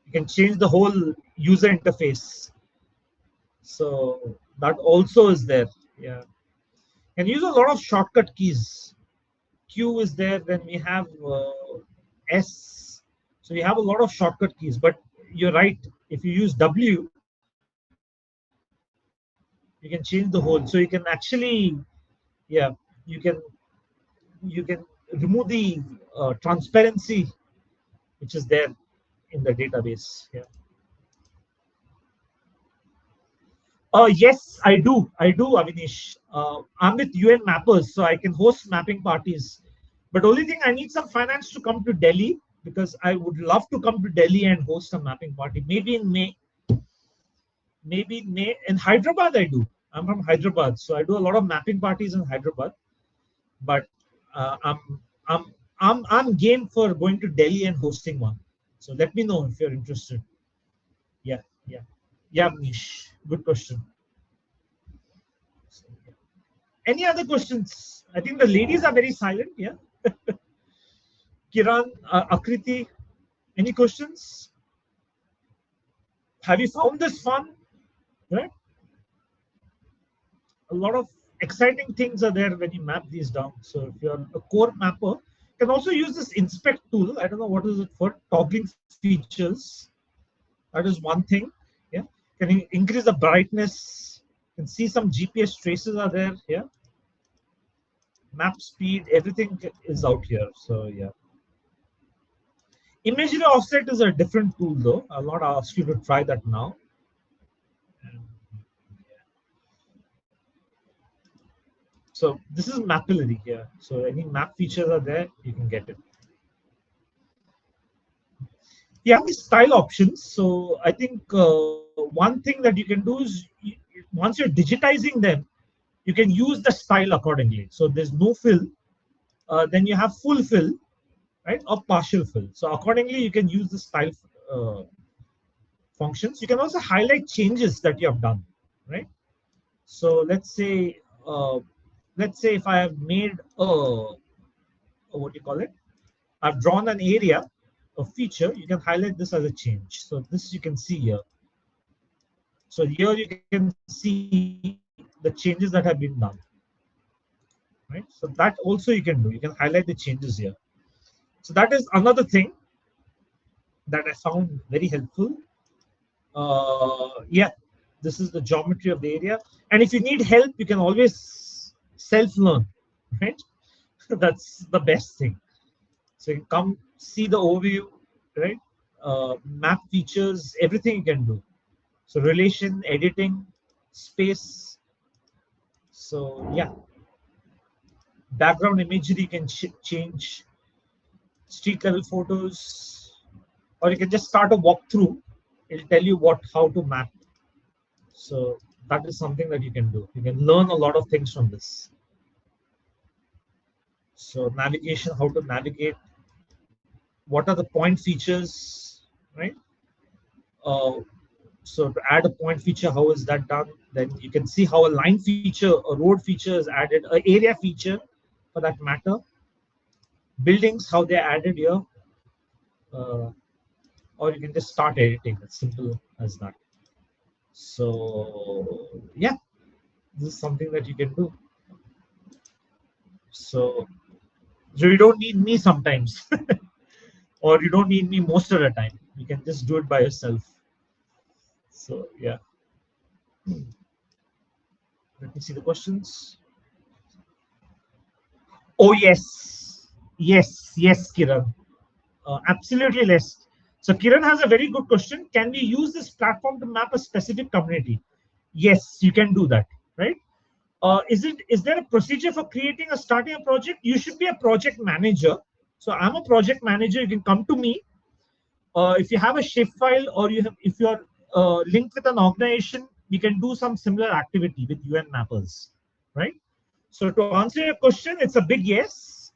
you can change the whole user interface. So that also is there. Yeah, and use a lot of shortcut keys. Q is there. Then we have S. So you have a lot of shortcut keys. But you're right. If you use W, you can change the whole. So you can actually, yeah, you can you can remove the transparency which is there in the database. Yeah. Yes, I do. I do, Avinish. I'm with UN Mappers, so I can host mapping parties. But only thing, I need some finance to come to Delhi because I would love to come to Delhi and host a mapping party. Maybe in May. Maybe in May. In Hyderabad, I do. I'm from Hyderabad, so I do a lot of mapping parties in Hyderabad. But uh, I'm I'm I'm game for going to Delhi and hosting one. So let me know if you're interested. Yeah, yeah, yeah, Avinish. Good question. So, yeah. Any other questions? I think the ladies are very silent. Yeah. Kiran, Akriti, any questions? Have you found this fun? Right? A lot of exciting things are there when you map these down. So if you're a core mapper, you can also use this inspect tool. I don't know what is it for. Toggling features. That is one thing. Yeah. Can you increase the brightness? You can see some GPS traces are there. Yeah. Map speed, everything is out here. So yeah. Imagery offset is a different tool though. I'll not ask you to try that now. So this is Mapillary here. So any map features are there, you can get it. You have these style options. So I think one thing that you can do is once you're digitizing them, you can use the style accordingly. So there's no fill, then you have full fill, right, or partial fill. So accordingly, you can use the style functions. You can also highlight changes that you have done, right? So let's say if I have made what do you call it? I've drawn an area, a feature. You can highlight this as a change. So this you can see here. So here you can see the changes that have been done, right? So that also you can do. You can highlight the changes here. So that is another thing that I found very helpful. Yeah, this is the geometry of the area. And if you need help, you can always self-learn, right? That's the best thing. So you can come see the overview, right? Map features, everything you can do. So relation, editing, space. So yeah, background imagery you can change, street level photos, or you can just start a walkthrough. It'll tell you how to map. So that is something that you can do. You can learn a lot of things from this. So navigation, how to navigate, what are the point features, right? Uh, so to add a point feature, how is that done? Then you can see how a line feature, a road feature is added, an area feature for that matter. Buildings, how they're added here. Uh, or you can just start editing. It's simple as that. So yeah, this is something that you can do. So you don't need me sometimes, or you don't need me most of the time. You can just do it by yourself. So yeah, let me see the questions. Oh yes, yes, Kiran. Absolutely, Les. So Kiran has a very good question. Can we use this platform to map a specific community? Yes, you can do that, right? Is there a procedure for creating or starting a project? You should be a project manager. So I'm a project manager. You can come to me. If you have a shapefile or if you're linked with an organization, we can do some similar activity with UN mappers, right? So to answer your question, it's a big yes.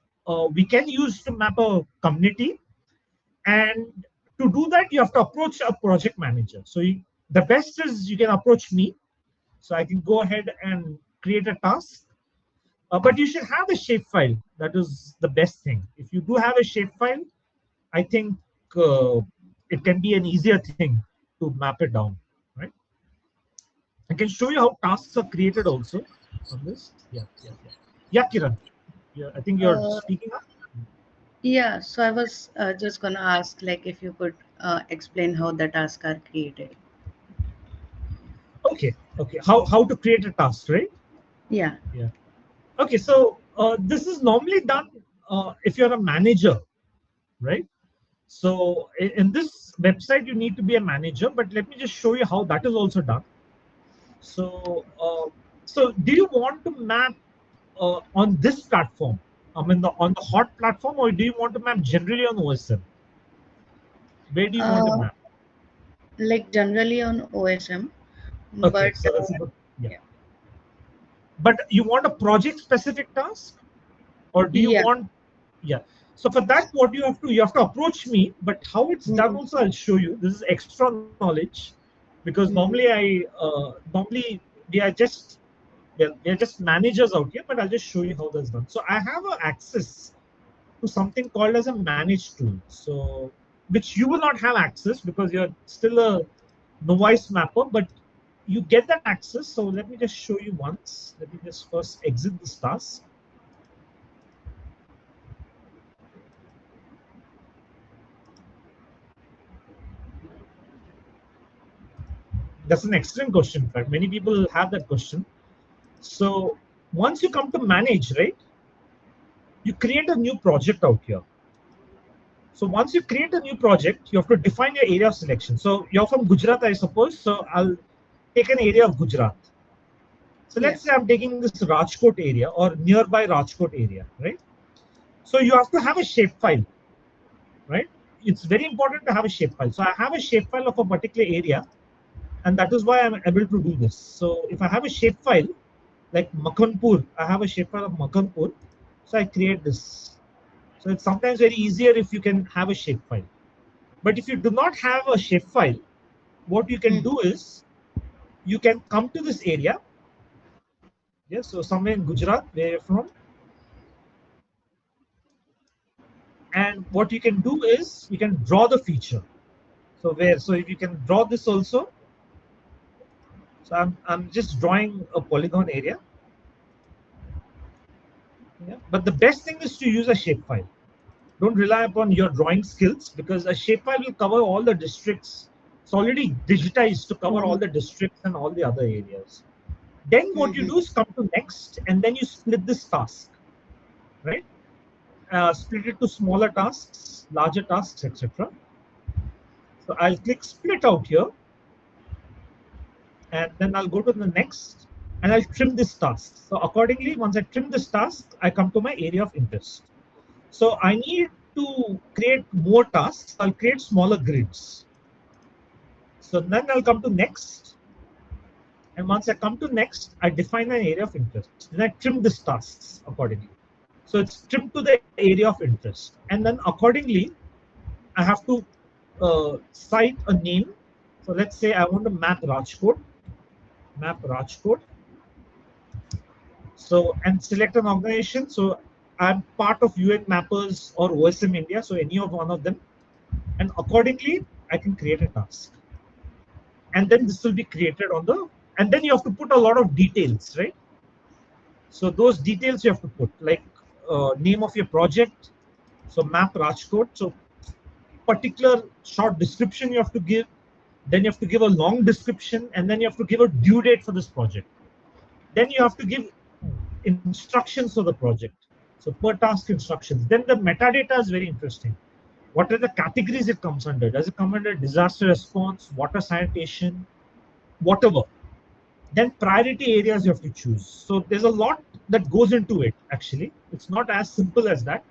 We can use to map a community, and to do that, you have to approach a project manager. So the best is you can approach me, so I can go ahead and create a task. But you should have a shapefile. That is the best thing. If you do have a shapefile, I think uh, it can be an easier thing to map it down, right? I can show you how tasks are created also on this. Yeah, yeah, yeah. Yeah, Kiran. Yeah, I think you're Uh, speaking up. yeah, so I was just gonna ask, like, if you could explain how the tasks are created. Okay, okay. How to create a task, right? Yeah. Yeah. Okay, so this is normally done if you're a manager, right? So in this website, you need to be a manager, but let me just show you how that is also done. So, so do you want to map on this platform? I mean, on the hot platform, or do you want to map generally on OSM? Where do you want to Uh, map? like generally on OSM, Okay, but so that's a good. Yeah, yeah, but you want a project specific task, or do you yeah. want? Yeah. So for that, what you have to approach me. But how it's done, Mm-hmm. also I'll show you. This is extra knowledge, because normally Mm-hmm. normally we are just well, we are just managers out here. But I'll just show you how that's done. So I have a access to something called as a manage tool. So which you will not have access because you're still a novice mapper, but you get that access. So let me just show you once. Let me just first exit this task. That's an excellent question. In fact, many people have that question. So once you come to manage, right, you create a new project out here. So once you create a new project, you have to define your area of selection. So you're from Gujarat, I suppose. So I'll take an area of Gujarat. So Yeah. let's say I'm taking this Rajkot area or nearby Rajkot area, right? So you have to have a shapefile, right? It's very important to have a shapefile. So I have a shapefile of a particular area, and that is why I'm able to do this. So if I have a shapefile, like Makhanpur, I have a shapefile of Makhanpur, so I create this. So it's sometimes very easier if you can have a shapefile. But if you do not have a shapefile, what you can Mm-hmm. do is you can come to this area. Yes, so somewhere in Gujarat, where you're from, and what you can do is you can draw the feature. So if you can draw this also, so I'm just drawing a polygon area. Yeah. But the best thing is to use a shapefile. Don't rely upon your drawing skills because a shapefile will cover all the districts. It's already digitized to cover all the districts and all the other areas. Then what you Mm-hmm. do is come to next, and then you split this task, right? Split it to smaller tasks, larger tasks, etc. So I'll click split out here, and then I'll go to the next, and I'll trim this task. So accordingly, once I trim this task, I come to my area of interest. So I need to create more tasks. I'll create smaller grids. So then I'll come to next. And once I come to next, I define an area of interest. Then I trim these tasks accordingly. So it's trimmed to the area of interest. And then accordingly, I have to cite a name. So let's say I want to map Rajkot. So, and select an organization. So I'm part of UN Mappers or OSM India. So any of one of them. And accordingly, I can create a task. And then this will be created on the, and then you have to put a lot of details, right? So those details you have to put, like name of your project. So map Rajkot. So particular short description you have to give. Then you have to give a long description, and then you have to give a due date for this project. Then you have to give instructions for the project. So per task instructions. Then the metadata is very interesting. What are the categories it comes under? Does it come under disaster response, water sanitation, whatever? Then priority areas you have to choose. So there's a lot that goes into it. Actually, it's not as simple as that.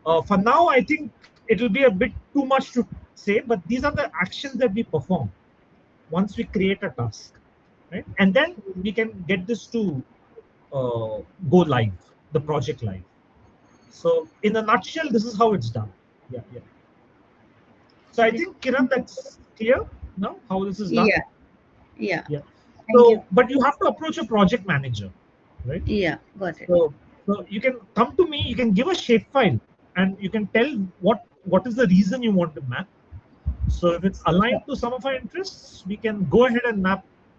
For now, I think it will be a bit too much to say, but these are the actions that we perform once we create a task, right? And then we can get this to go live, the project live. So, in a nutshell, this is how it's done. Yeah, yeah. So, I Okay. think Kiran, that's clear now how this is done. Yeah. Yeah. Yeah. Thank you. So, but you have to approach a project manager, right? Yeah. Got it. So, so you can come to me. You can give a shapefile, and you can tell what is the reason you want to map. So, if it's Sure. aligned to some of our interests, we can go ahead and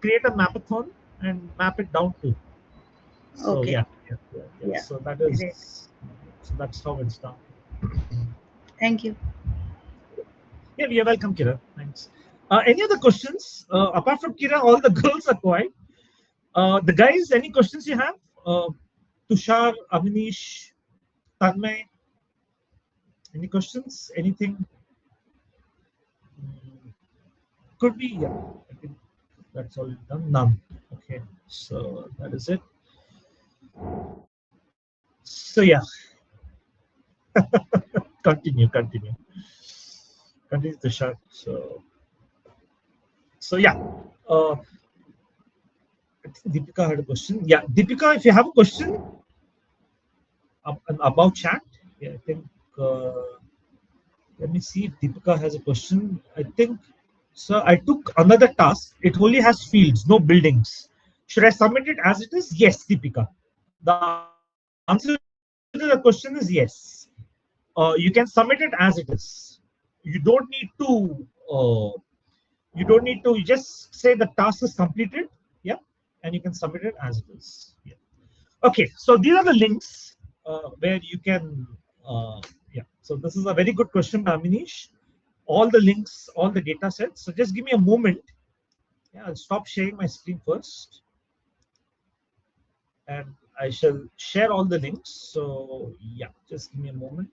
create a mapathon, and map it down to. So, Okay. yeah, yeah, yeah, yeah. Yeah. So that Great. is, so that's how it's done. Thank you. Yeah, you're welcome, Kiran. Thanks. Any other questions? Apart from Kiran, all the girls are quiet. The guys, any questions you have? Uh, Tushar, Avinish, Tanmay, any questions? Anything? Mm, could be, yeah. I think. That's all done. None. Okay. So that is it. So yeah, continue. Continue the shot. So yeah. Uh, I think Deepika had a question. Yeah, Deepika, if you have a question about chat, yeah, I think. Let me see if Deepika has a question. I think, sir, I took another task. It only has fields, no buildings. Should I submit it as it is? Yes, Deepika. The answer to the question is yes. You can submit it as it is. You don't need to. You don't need to. You just say the task is completed. Yeah, and you can submit it as it is. Yeah. Okay, so these are the links where you can. Yeah. So this is a very good question by Aminish. All the links, all the data sets. So just give me a moment. Yeah, I'll stop sharing my screen first, and I shall share all the links. So yeah, just give me a moment.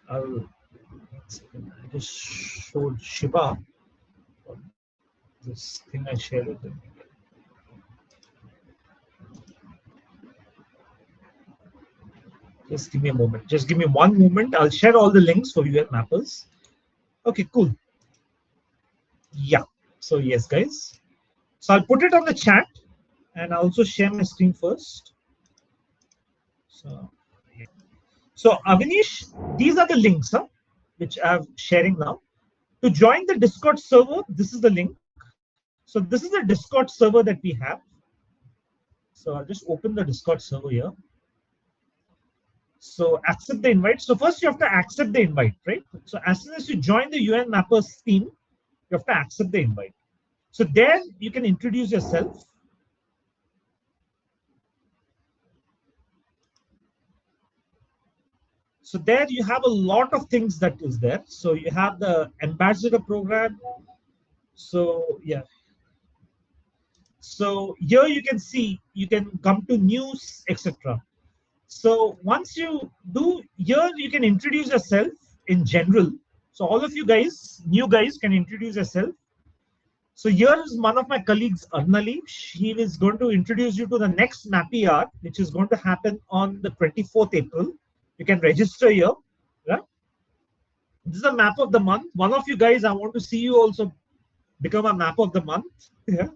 I'll. I just showed Shiba this thing I shared with them. Just give me a moment. Just give me one moment. I'll share all the links for you and mappers. Okay, cool. Yeah. So yes, guys. So I'll put it on the chat, and I'll also share my screen first. So yeah. So Avinish, these are the links, huh, which I'm sharing now. To join the Discord server, this is the link. So this is the Discord server that we have. So I'll just open the Discord server here. So accept the invite. So first you have to accept the invite, right? So as soon as you join the UN Mappers team, you have to accept the invite. So there you can introduce yourself. So there you have a lot of things that is there. So you have the ambassador program. So yeah. So here you can see you can come to news, etc. So once you do here, you can introduce yourself in general. So all of you guys, new guys, can introduce yourself. So here is one of my colleagues, Arnali. She is going to introduce you to the next Mappy Art, which is going to happen on the 24th April. You can register here. Yeah? This is a map of the month. One of you guys, I want to see you also become a map of the month. Yeah.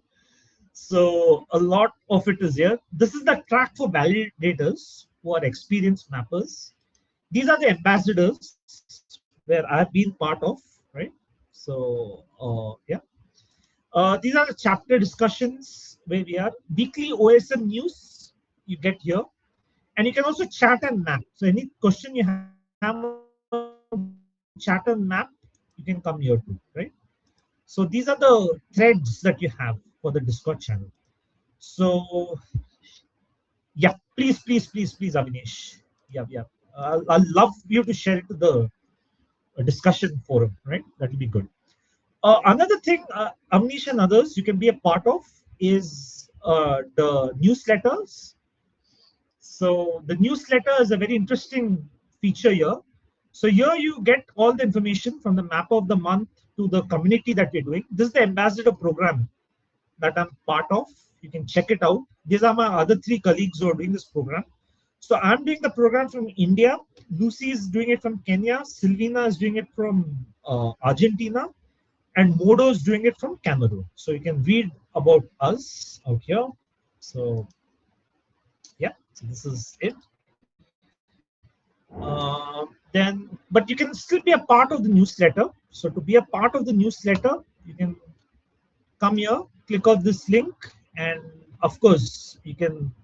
So a lot of it is here. This is the track for validators who are experienced mappers. These are the ambassadors where I've been part of, right? So yeah. These are the chapter discussions where we are. Weekly OSM news you get here. And you can also chat and map. So any question you have on chat and map, you can come here too, right? So these are the threads that you have for the Discord channel. So yeah, please, Avinash. Yeah. I'll love you to share it to the discussion forum, right? That will be good. Another thing, Avnish and others, you can be a part of is the newsletters. So the newsletter is a very interesting feature here. So here you get all the information from the map of the month to the community that we're doing. This is the ambassador program that I'm part of. You can check it out. These are my other three colleagues who are doing this program. So I'm doing the program from India. Lucy is doing it from Kenya. Silvina is doing it from Argentina. And Modo is doing it from Cameroon. So you can read about us out here. So yeah, so this is it. Then, but you can still be a part of the newsletter. So to be a part of the newsletter, you can come here, click on this link, and of course, you can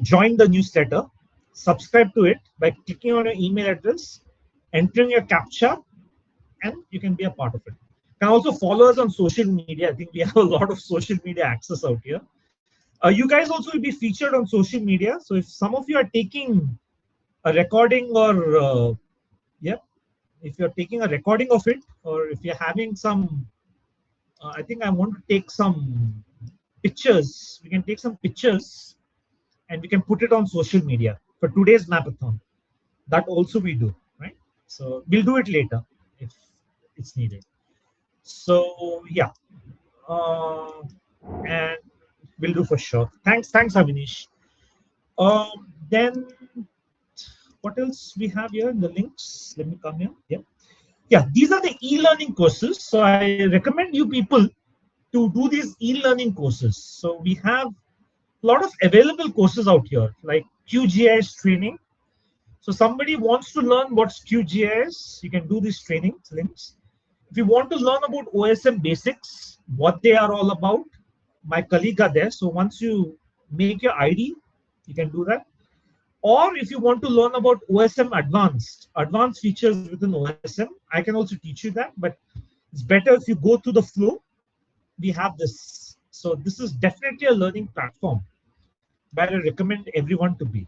join the newsletter, subscribe to it by clicking on your email address, entering your captcha, and you can be a part of it. You can also follow us on social media. I think we have a lot of social media access out here. You guys also will be featured on social media. So if some of you are taking a recording or yeah, if you're taking a recording of it, or if you're having some, I think I want to take some pictures. We can take some pictures and we can put it on social media for today's mapathon. That also we do, right? So we'll do it later if it's needed. So yeah, uh, and we'll do for sure. Thanks, Avinish. Then what else we have here in the links? Let me come here. Yeah, yeah. These are the e-learning courses. So I recommend you people to do these e-learning courses. So we have a lot of available courses out here, like QGIS training. So somebody wants to learn what's QGIS, you can do these training links. If you want to learn about OSM basics, what they are all about, my colleague are there. So once you make your ID, you can do that. Or if you want to learn about OSM advanced features within OSM, I can also teach you that. But it's better if you go through the flow. We have this. So this is definitely a learning platform where I recommend everyone to be.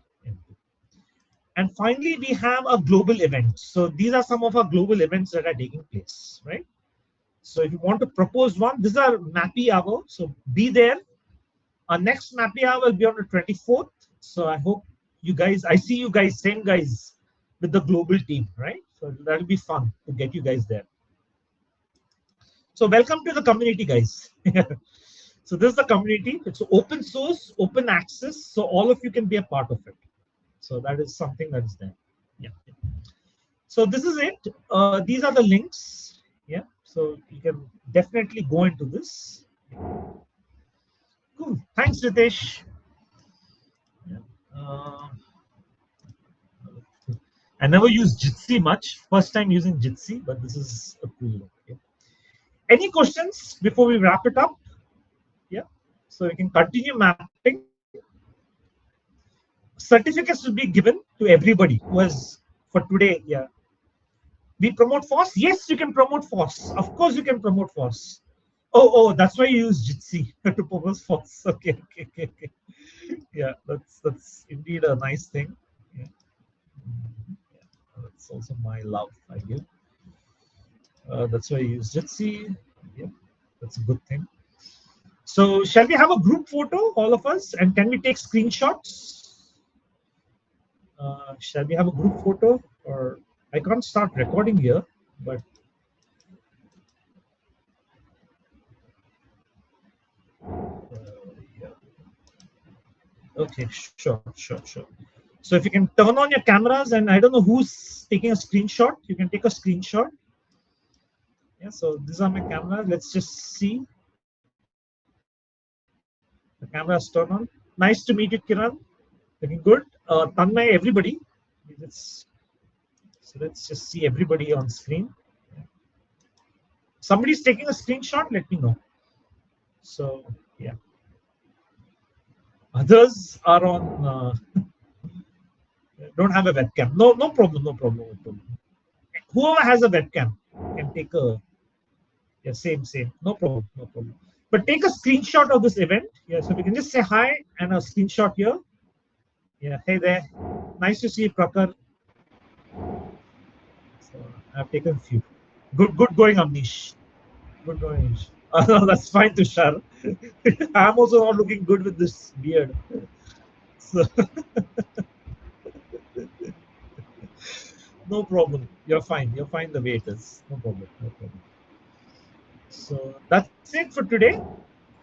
And finally, we have a global event. So these are some of our global events that are taking place, right? So if you want to propose one, these are MAPI hour. So be there. Our next MAPI hour will be on the 24th. So I hope you guys, I see you guys, same guys with the global team, right? So that'll be fun to get you guys there. So welcome to the community, guys. So this is the community. It's open source, open access. So all of you can be a part of it. So that is something that is there. Yeah. So this is it. These are the links. Yeah. So you can definitely go into this. Cool. Thanks, Ritesh. Yeah. Uh, I never used Jitsi much. First time using Jitsi, but this is a cool one. Okay. Any questions before we wrap it up? Yeah. So we can continue mapping. Certificates will be given to everybody who has for today. Yeah. We promote FOSS? Yes, you can promote FOSS. Of course, you can promote FOSS. Oh, that's why you use Jitsi to promote FOSS. Okay. Yeah, that's indeed a nice thing. Yeah. Yeah. That's also my love. I give. That's why I use Jitsi. Yeah, that's a good thing. So, shall we have a group photo, all of us, and can we take screenshots? Shall we have a group photo? Or I can't start recording here, but yeah. Okay, sure. So if you can turn on your cameras, and I don't know who's taking a screenshot, you can take a screenshot. Yeah, so these are my cameras. Let's just see. The camera's turned on. Nice to meet you, Kiran. Looking good. Tanmay, everybody. Let's, so let's just see everybody on screen. Somebody's taking a screenshot, let me know. So, yeah. Others are on, don't have a webcam. No problem. Whoever has a webcam can take a, yeah, same. No problem. But take a screenshot of this event. Yeah, so we can just say hi and a screenshot here. Yeah, hey there. Nice to see you, Prakar. So I've taken a few. Good going, Amnish. Good going, Amnish. No, that's fine, Tushar. I'm also not looking good with this beard. So no problem. You're fine. You're fine the way it is. No problem. So that's it for today.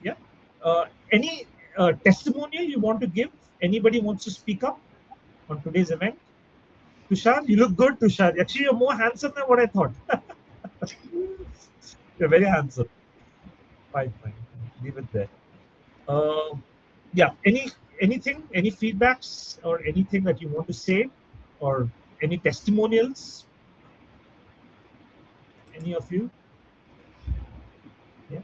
Yeah. Any testimonial you want to give? Anybody wants to speak up on today's event? Tushar, you look good, Tushar. Actually, you're more handsome than what I thought. You're very handsome. Fine. Leave it there. Uh, yeah. Any feedbacks or anything that you want to say, or any testimonials? Any of you? Yeah.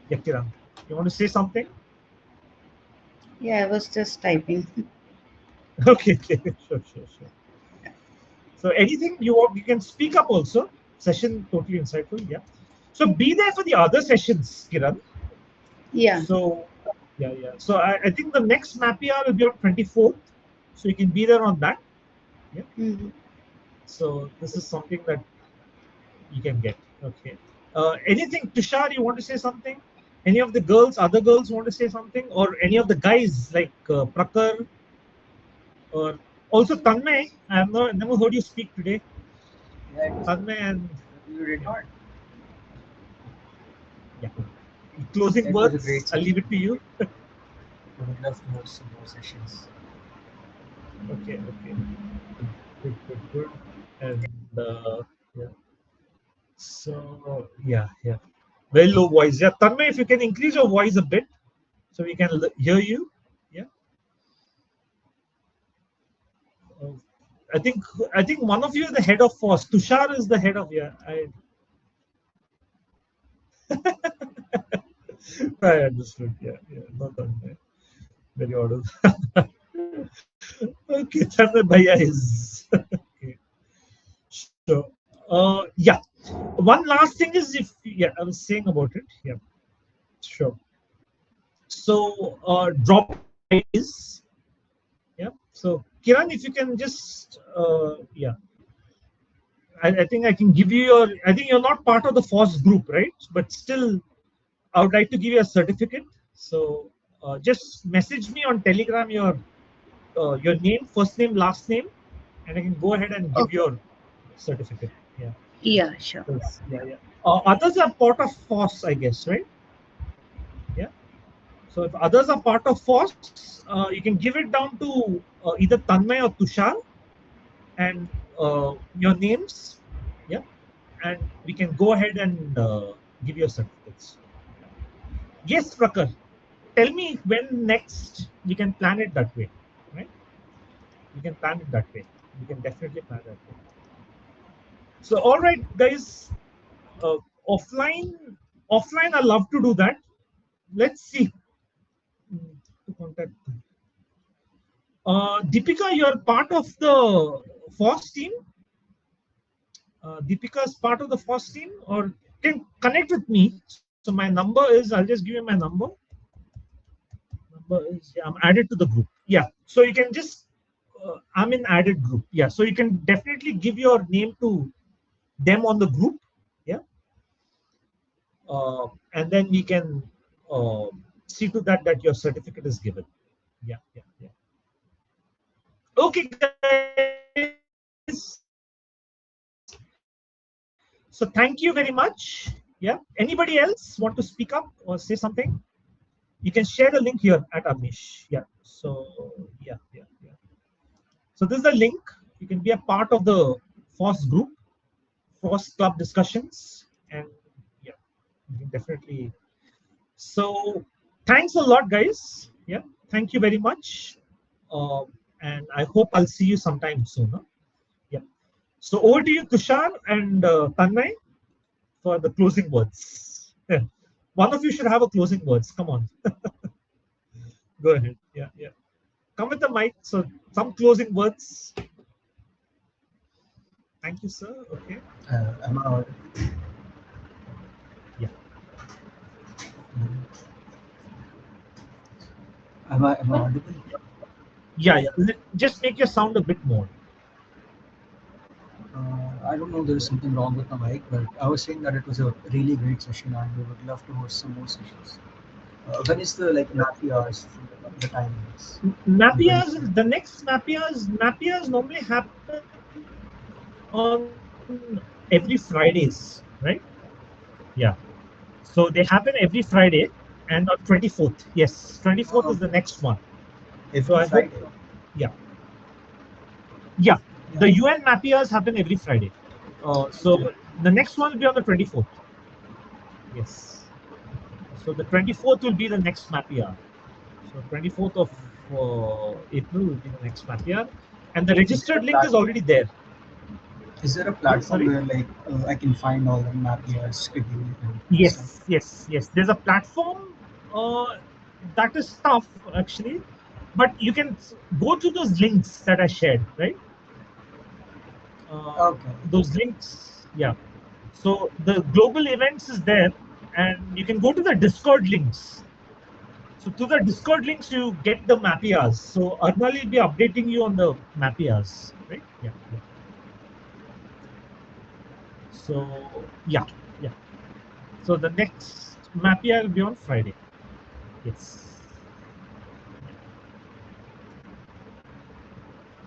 Yeah, Kiran. You want to say something? Yeah, I was just typing. Okay. Sure. So anything you want, you can speak up also. Session totally insightful. Yeah. So be there for the other sessions, Kiran. Yeah. So yeah. So I think the next MAPIA will be on 24th. So you can be there on that. Yeah. Mhm. So this is something that you can get. Okay. Anything, Tushar, you want to say something? Any of the girls, other girls want to say something? Or any of the guys like Prakar or Also, Tanmay, I have never heard you speak today. Yeah, it was Tanmay and you did not. yeah. Closing It was a great words. I'll leave session. it to you. I would love to host some more sessions. Okay, okay. Good, good, good. And yeah. So yeah, yeah. Very low voice. Yeah, Tanmay, if you can increase your voice a bit so we can hear you. Yeah. Uh, I think I think one of you is the head of FOSS. Tushar is the head of yeah. I understood. Yeah, yeah. Not Tanmay. Very audible. Okay, Tanmay Bhaiya is okay. So yeah. One last thing is if yeah, I was saying about it. Yeah, sure. So drop in ideas. Yeah. So Kiran, if you can just yeah, I think I can give you your. I think you're not part of the FOSS group, right? But still, I would like to give you a certificate. So just message me on Telegram your name, first name, last name, and I can go ahead and give Okay. your certificate. Yeah. Yeah, sure. Yeah, yeah. Others are part of FOSS, I guess, right? Yeah. So if others are part of FOSS, you can give it down to either Tanmay or Tushar and your names. Yeah. And we can go ahead and give your certificates. Yeah. Yes, Prakar. Tell me when next we can plan it that way. Right? We can plan it that way. We can definitely plan that way. So, all right, guys. Uh, offline, offline. I love to do that. Let's see. To contact. Deepika, you're part of the FOSS team. Deepika is part of the FOSS team, or can connect with me. So my number is. I'll just give you my number. Number is yeah, I'm added to the group. Yeah, so you can just. I'm in added group. Yeah, so you can definitely give your name to them on the group. Yeah, and then we can uh, see to that your certificate is given. Yeah, yeah, yeah. Okay, guys. So thank you very much. Yeah. Anybody else want to speak up or say something? You can share the link here at Amish. Yeah. So yeah, yeah, yeah. So this is the link. You can be a part of the FOSS group, FOSS Club discussions, and yeah, you can definitely. So thanks a lot, guys. Yeah, thank you very much. Uh, and I hope I'll see you sometime soon. Huh? Yeah. So over to you, Tushar and Tanmay, for the closing words. Yeah. One of you should have a closing words. Come on, go ahead. Yeah, yeah. Come with the mic. So some closing words. Thank you, sir. Okay. Am I audible? Yeah. Am I audible? Yeah, yeah. Just make your sound a bit more. I don't know. There is something wrong with my mic, but I was saying that it was a really great session, and we would love to host some more sessions. When is the like nappy hours? The timings, and when is Mapias, the the next Mapias normally happen on every Fridays, right? Yeah. So they happen every Friday and on 24th. Yes, 24th is the okay. next one. So Every I hope, Friday? yeah. Yeah. Yeah. The UN Mapias happen every Friday. So Okay. the next one will be on the 24th. Yes. So the 24th will be the next Mapia. So 24th of April will be the next Mapia. And the Is there a registered link is platform? already there. Is there a Yeah, platform sorry. where like I can find all the map years schedule and stuff? Yes, yes, yes. There's a platform uh, that is tough actually, but you can go to those links that I shared, right? Okay. Those links, yeah. So the global events is there, and you can go to the Discord links. So to the Discord links, you get the Mapias. So Arnal will be updating you on the Mapias, right? Yeah, yeah. So yeah, yeah. So the next Mapia will be on Friday. Yes.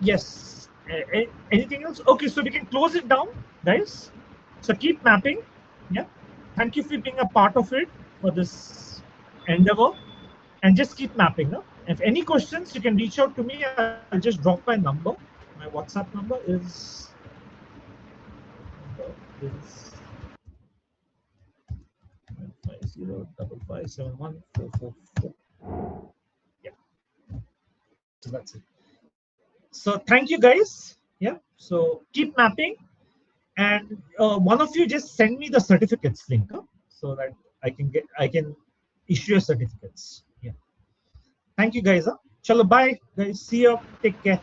Yeah. Yes. Anything else? Okay, so we can close it down, guys. So keep mapping. Yeah. Thank you for being a part of it for this endeavor, and just keep mapping. Huh? If any questions, you can reach out to me. I'll just drop my number. My WhatsApp number is 5055714444. Yeah. So that's it. So thank you, guys. Yeah. So keep mapping. And one of you just send me the certificates link, huh? So that I can issue your certificates. Yeah. Thank you, guys. Huh? Chalo, bye, guys. See you. Take care.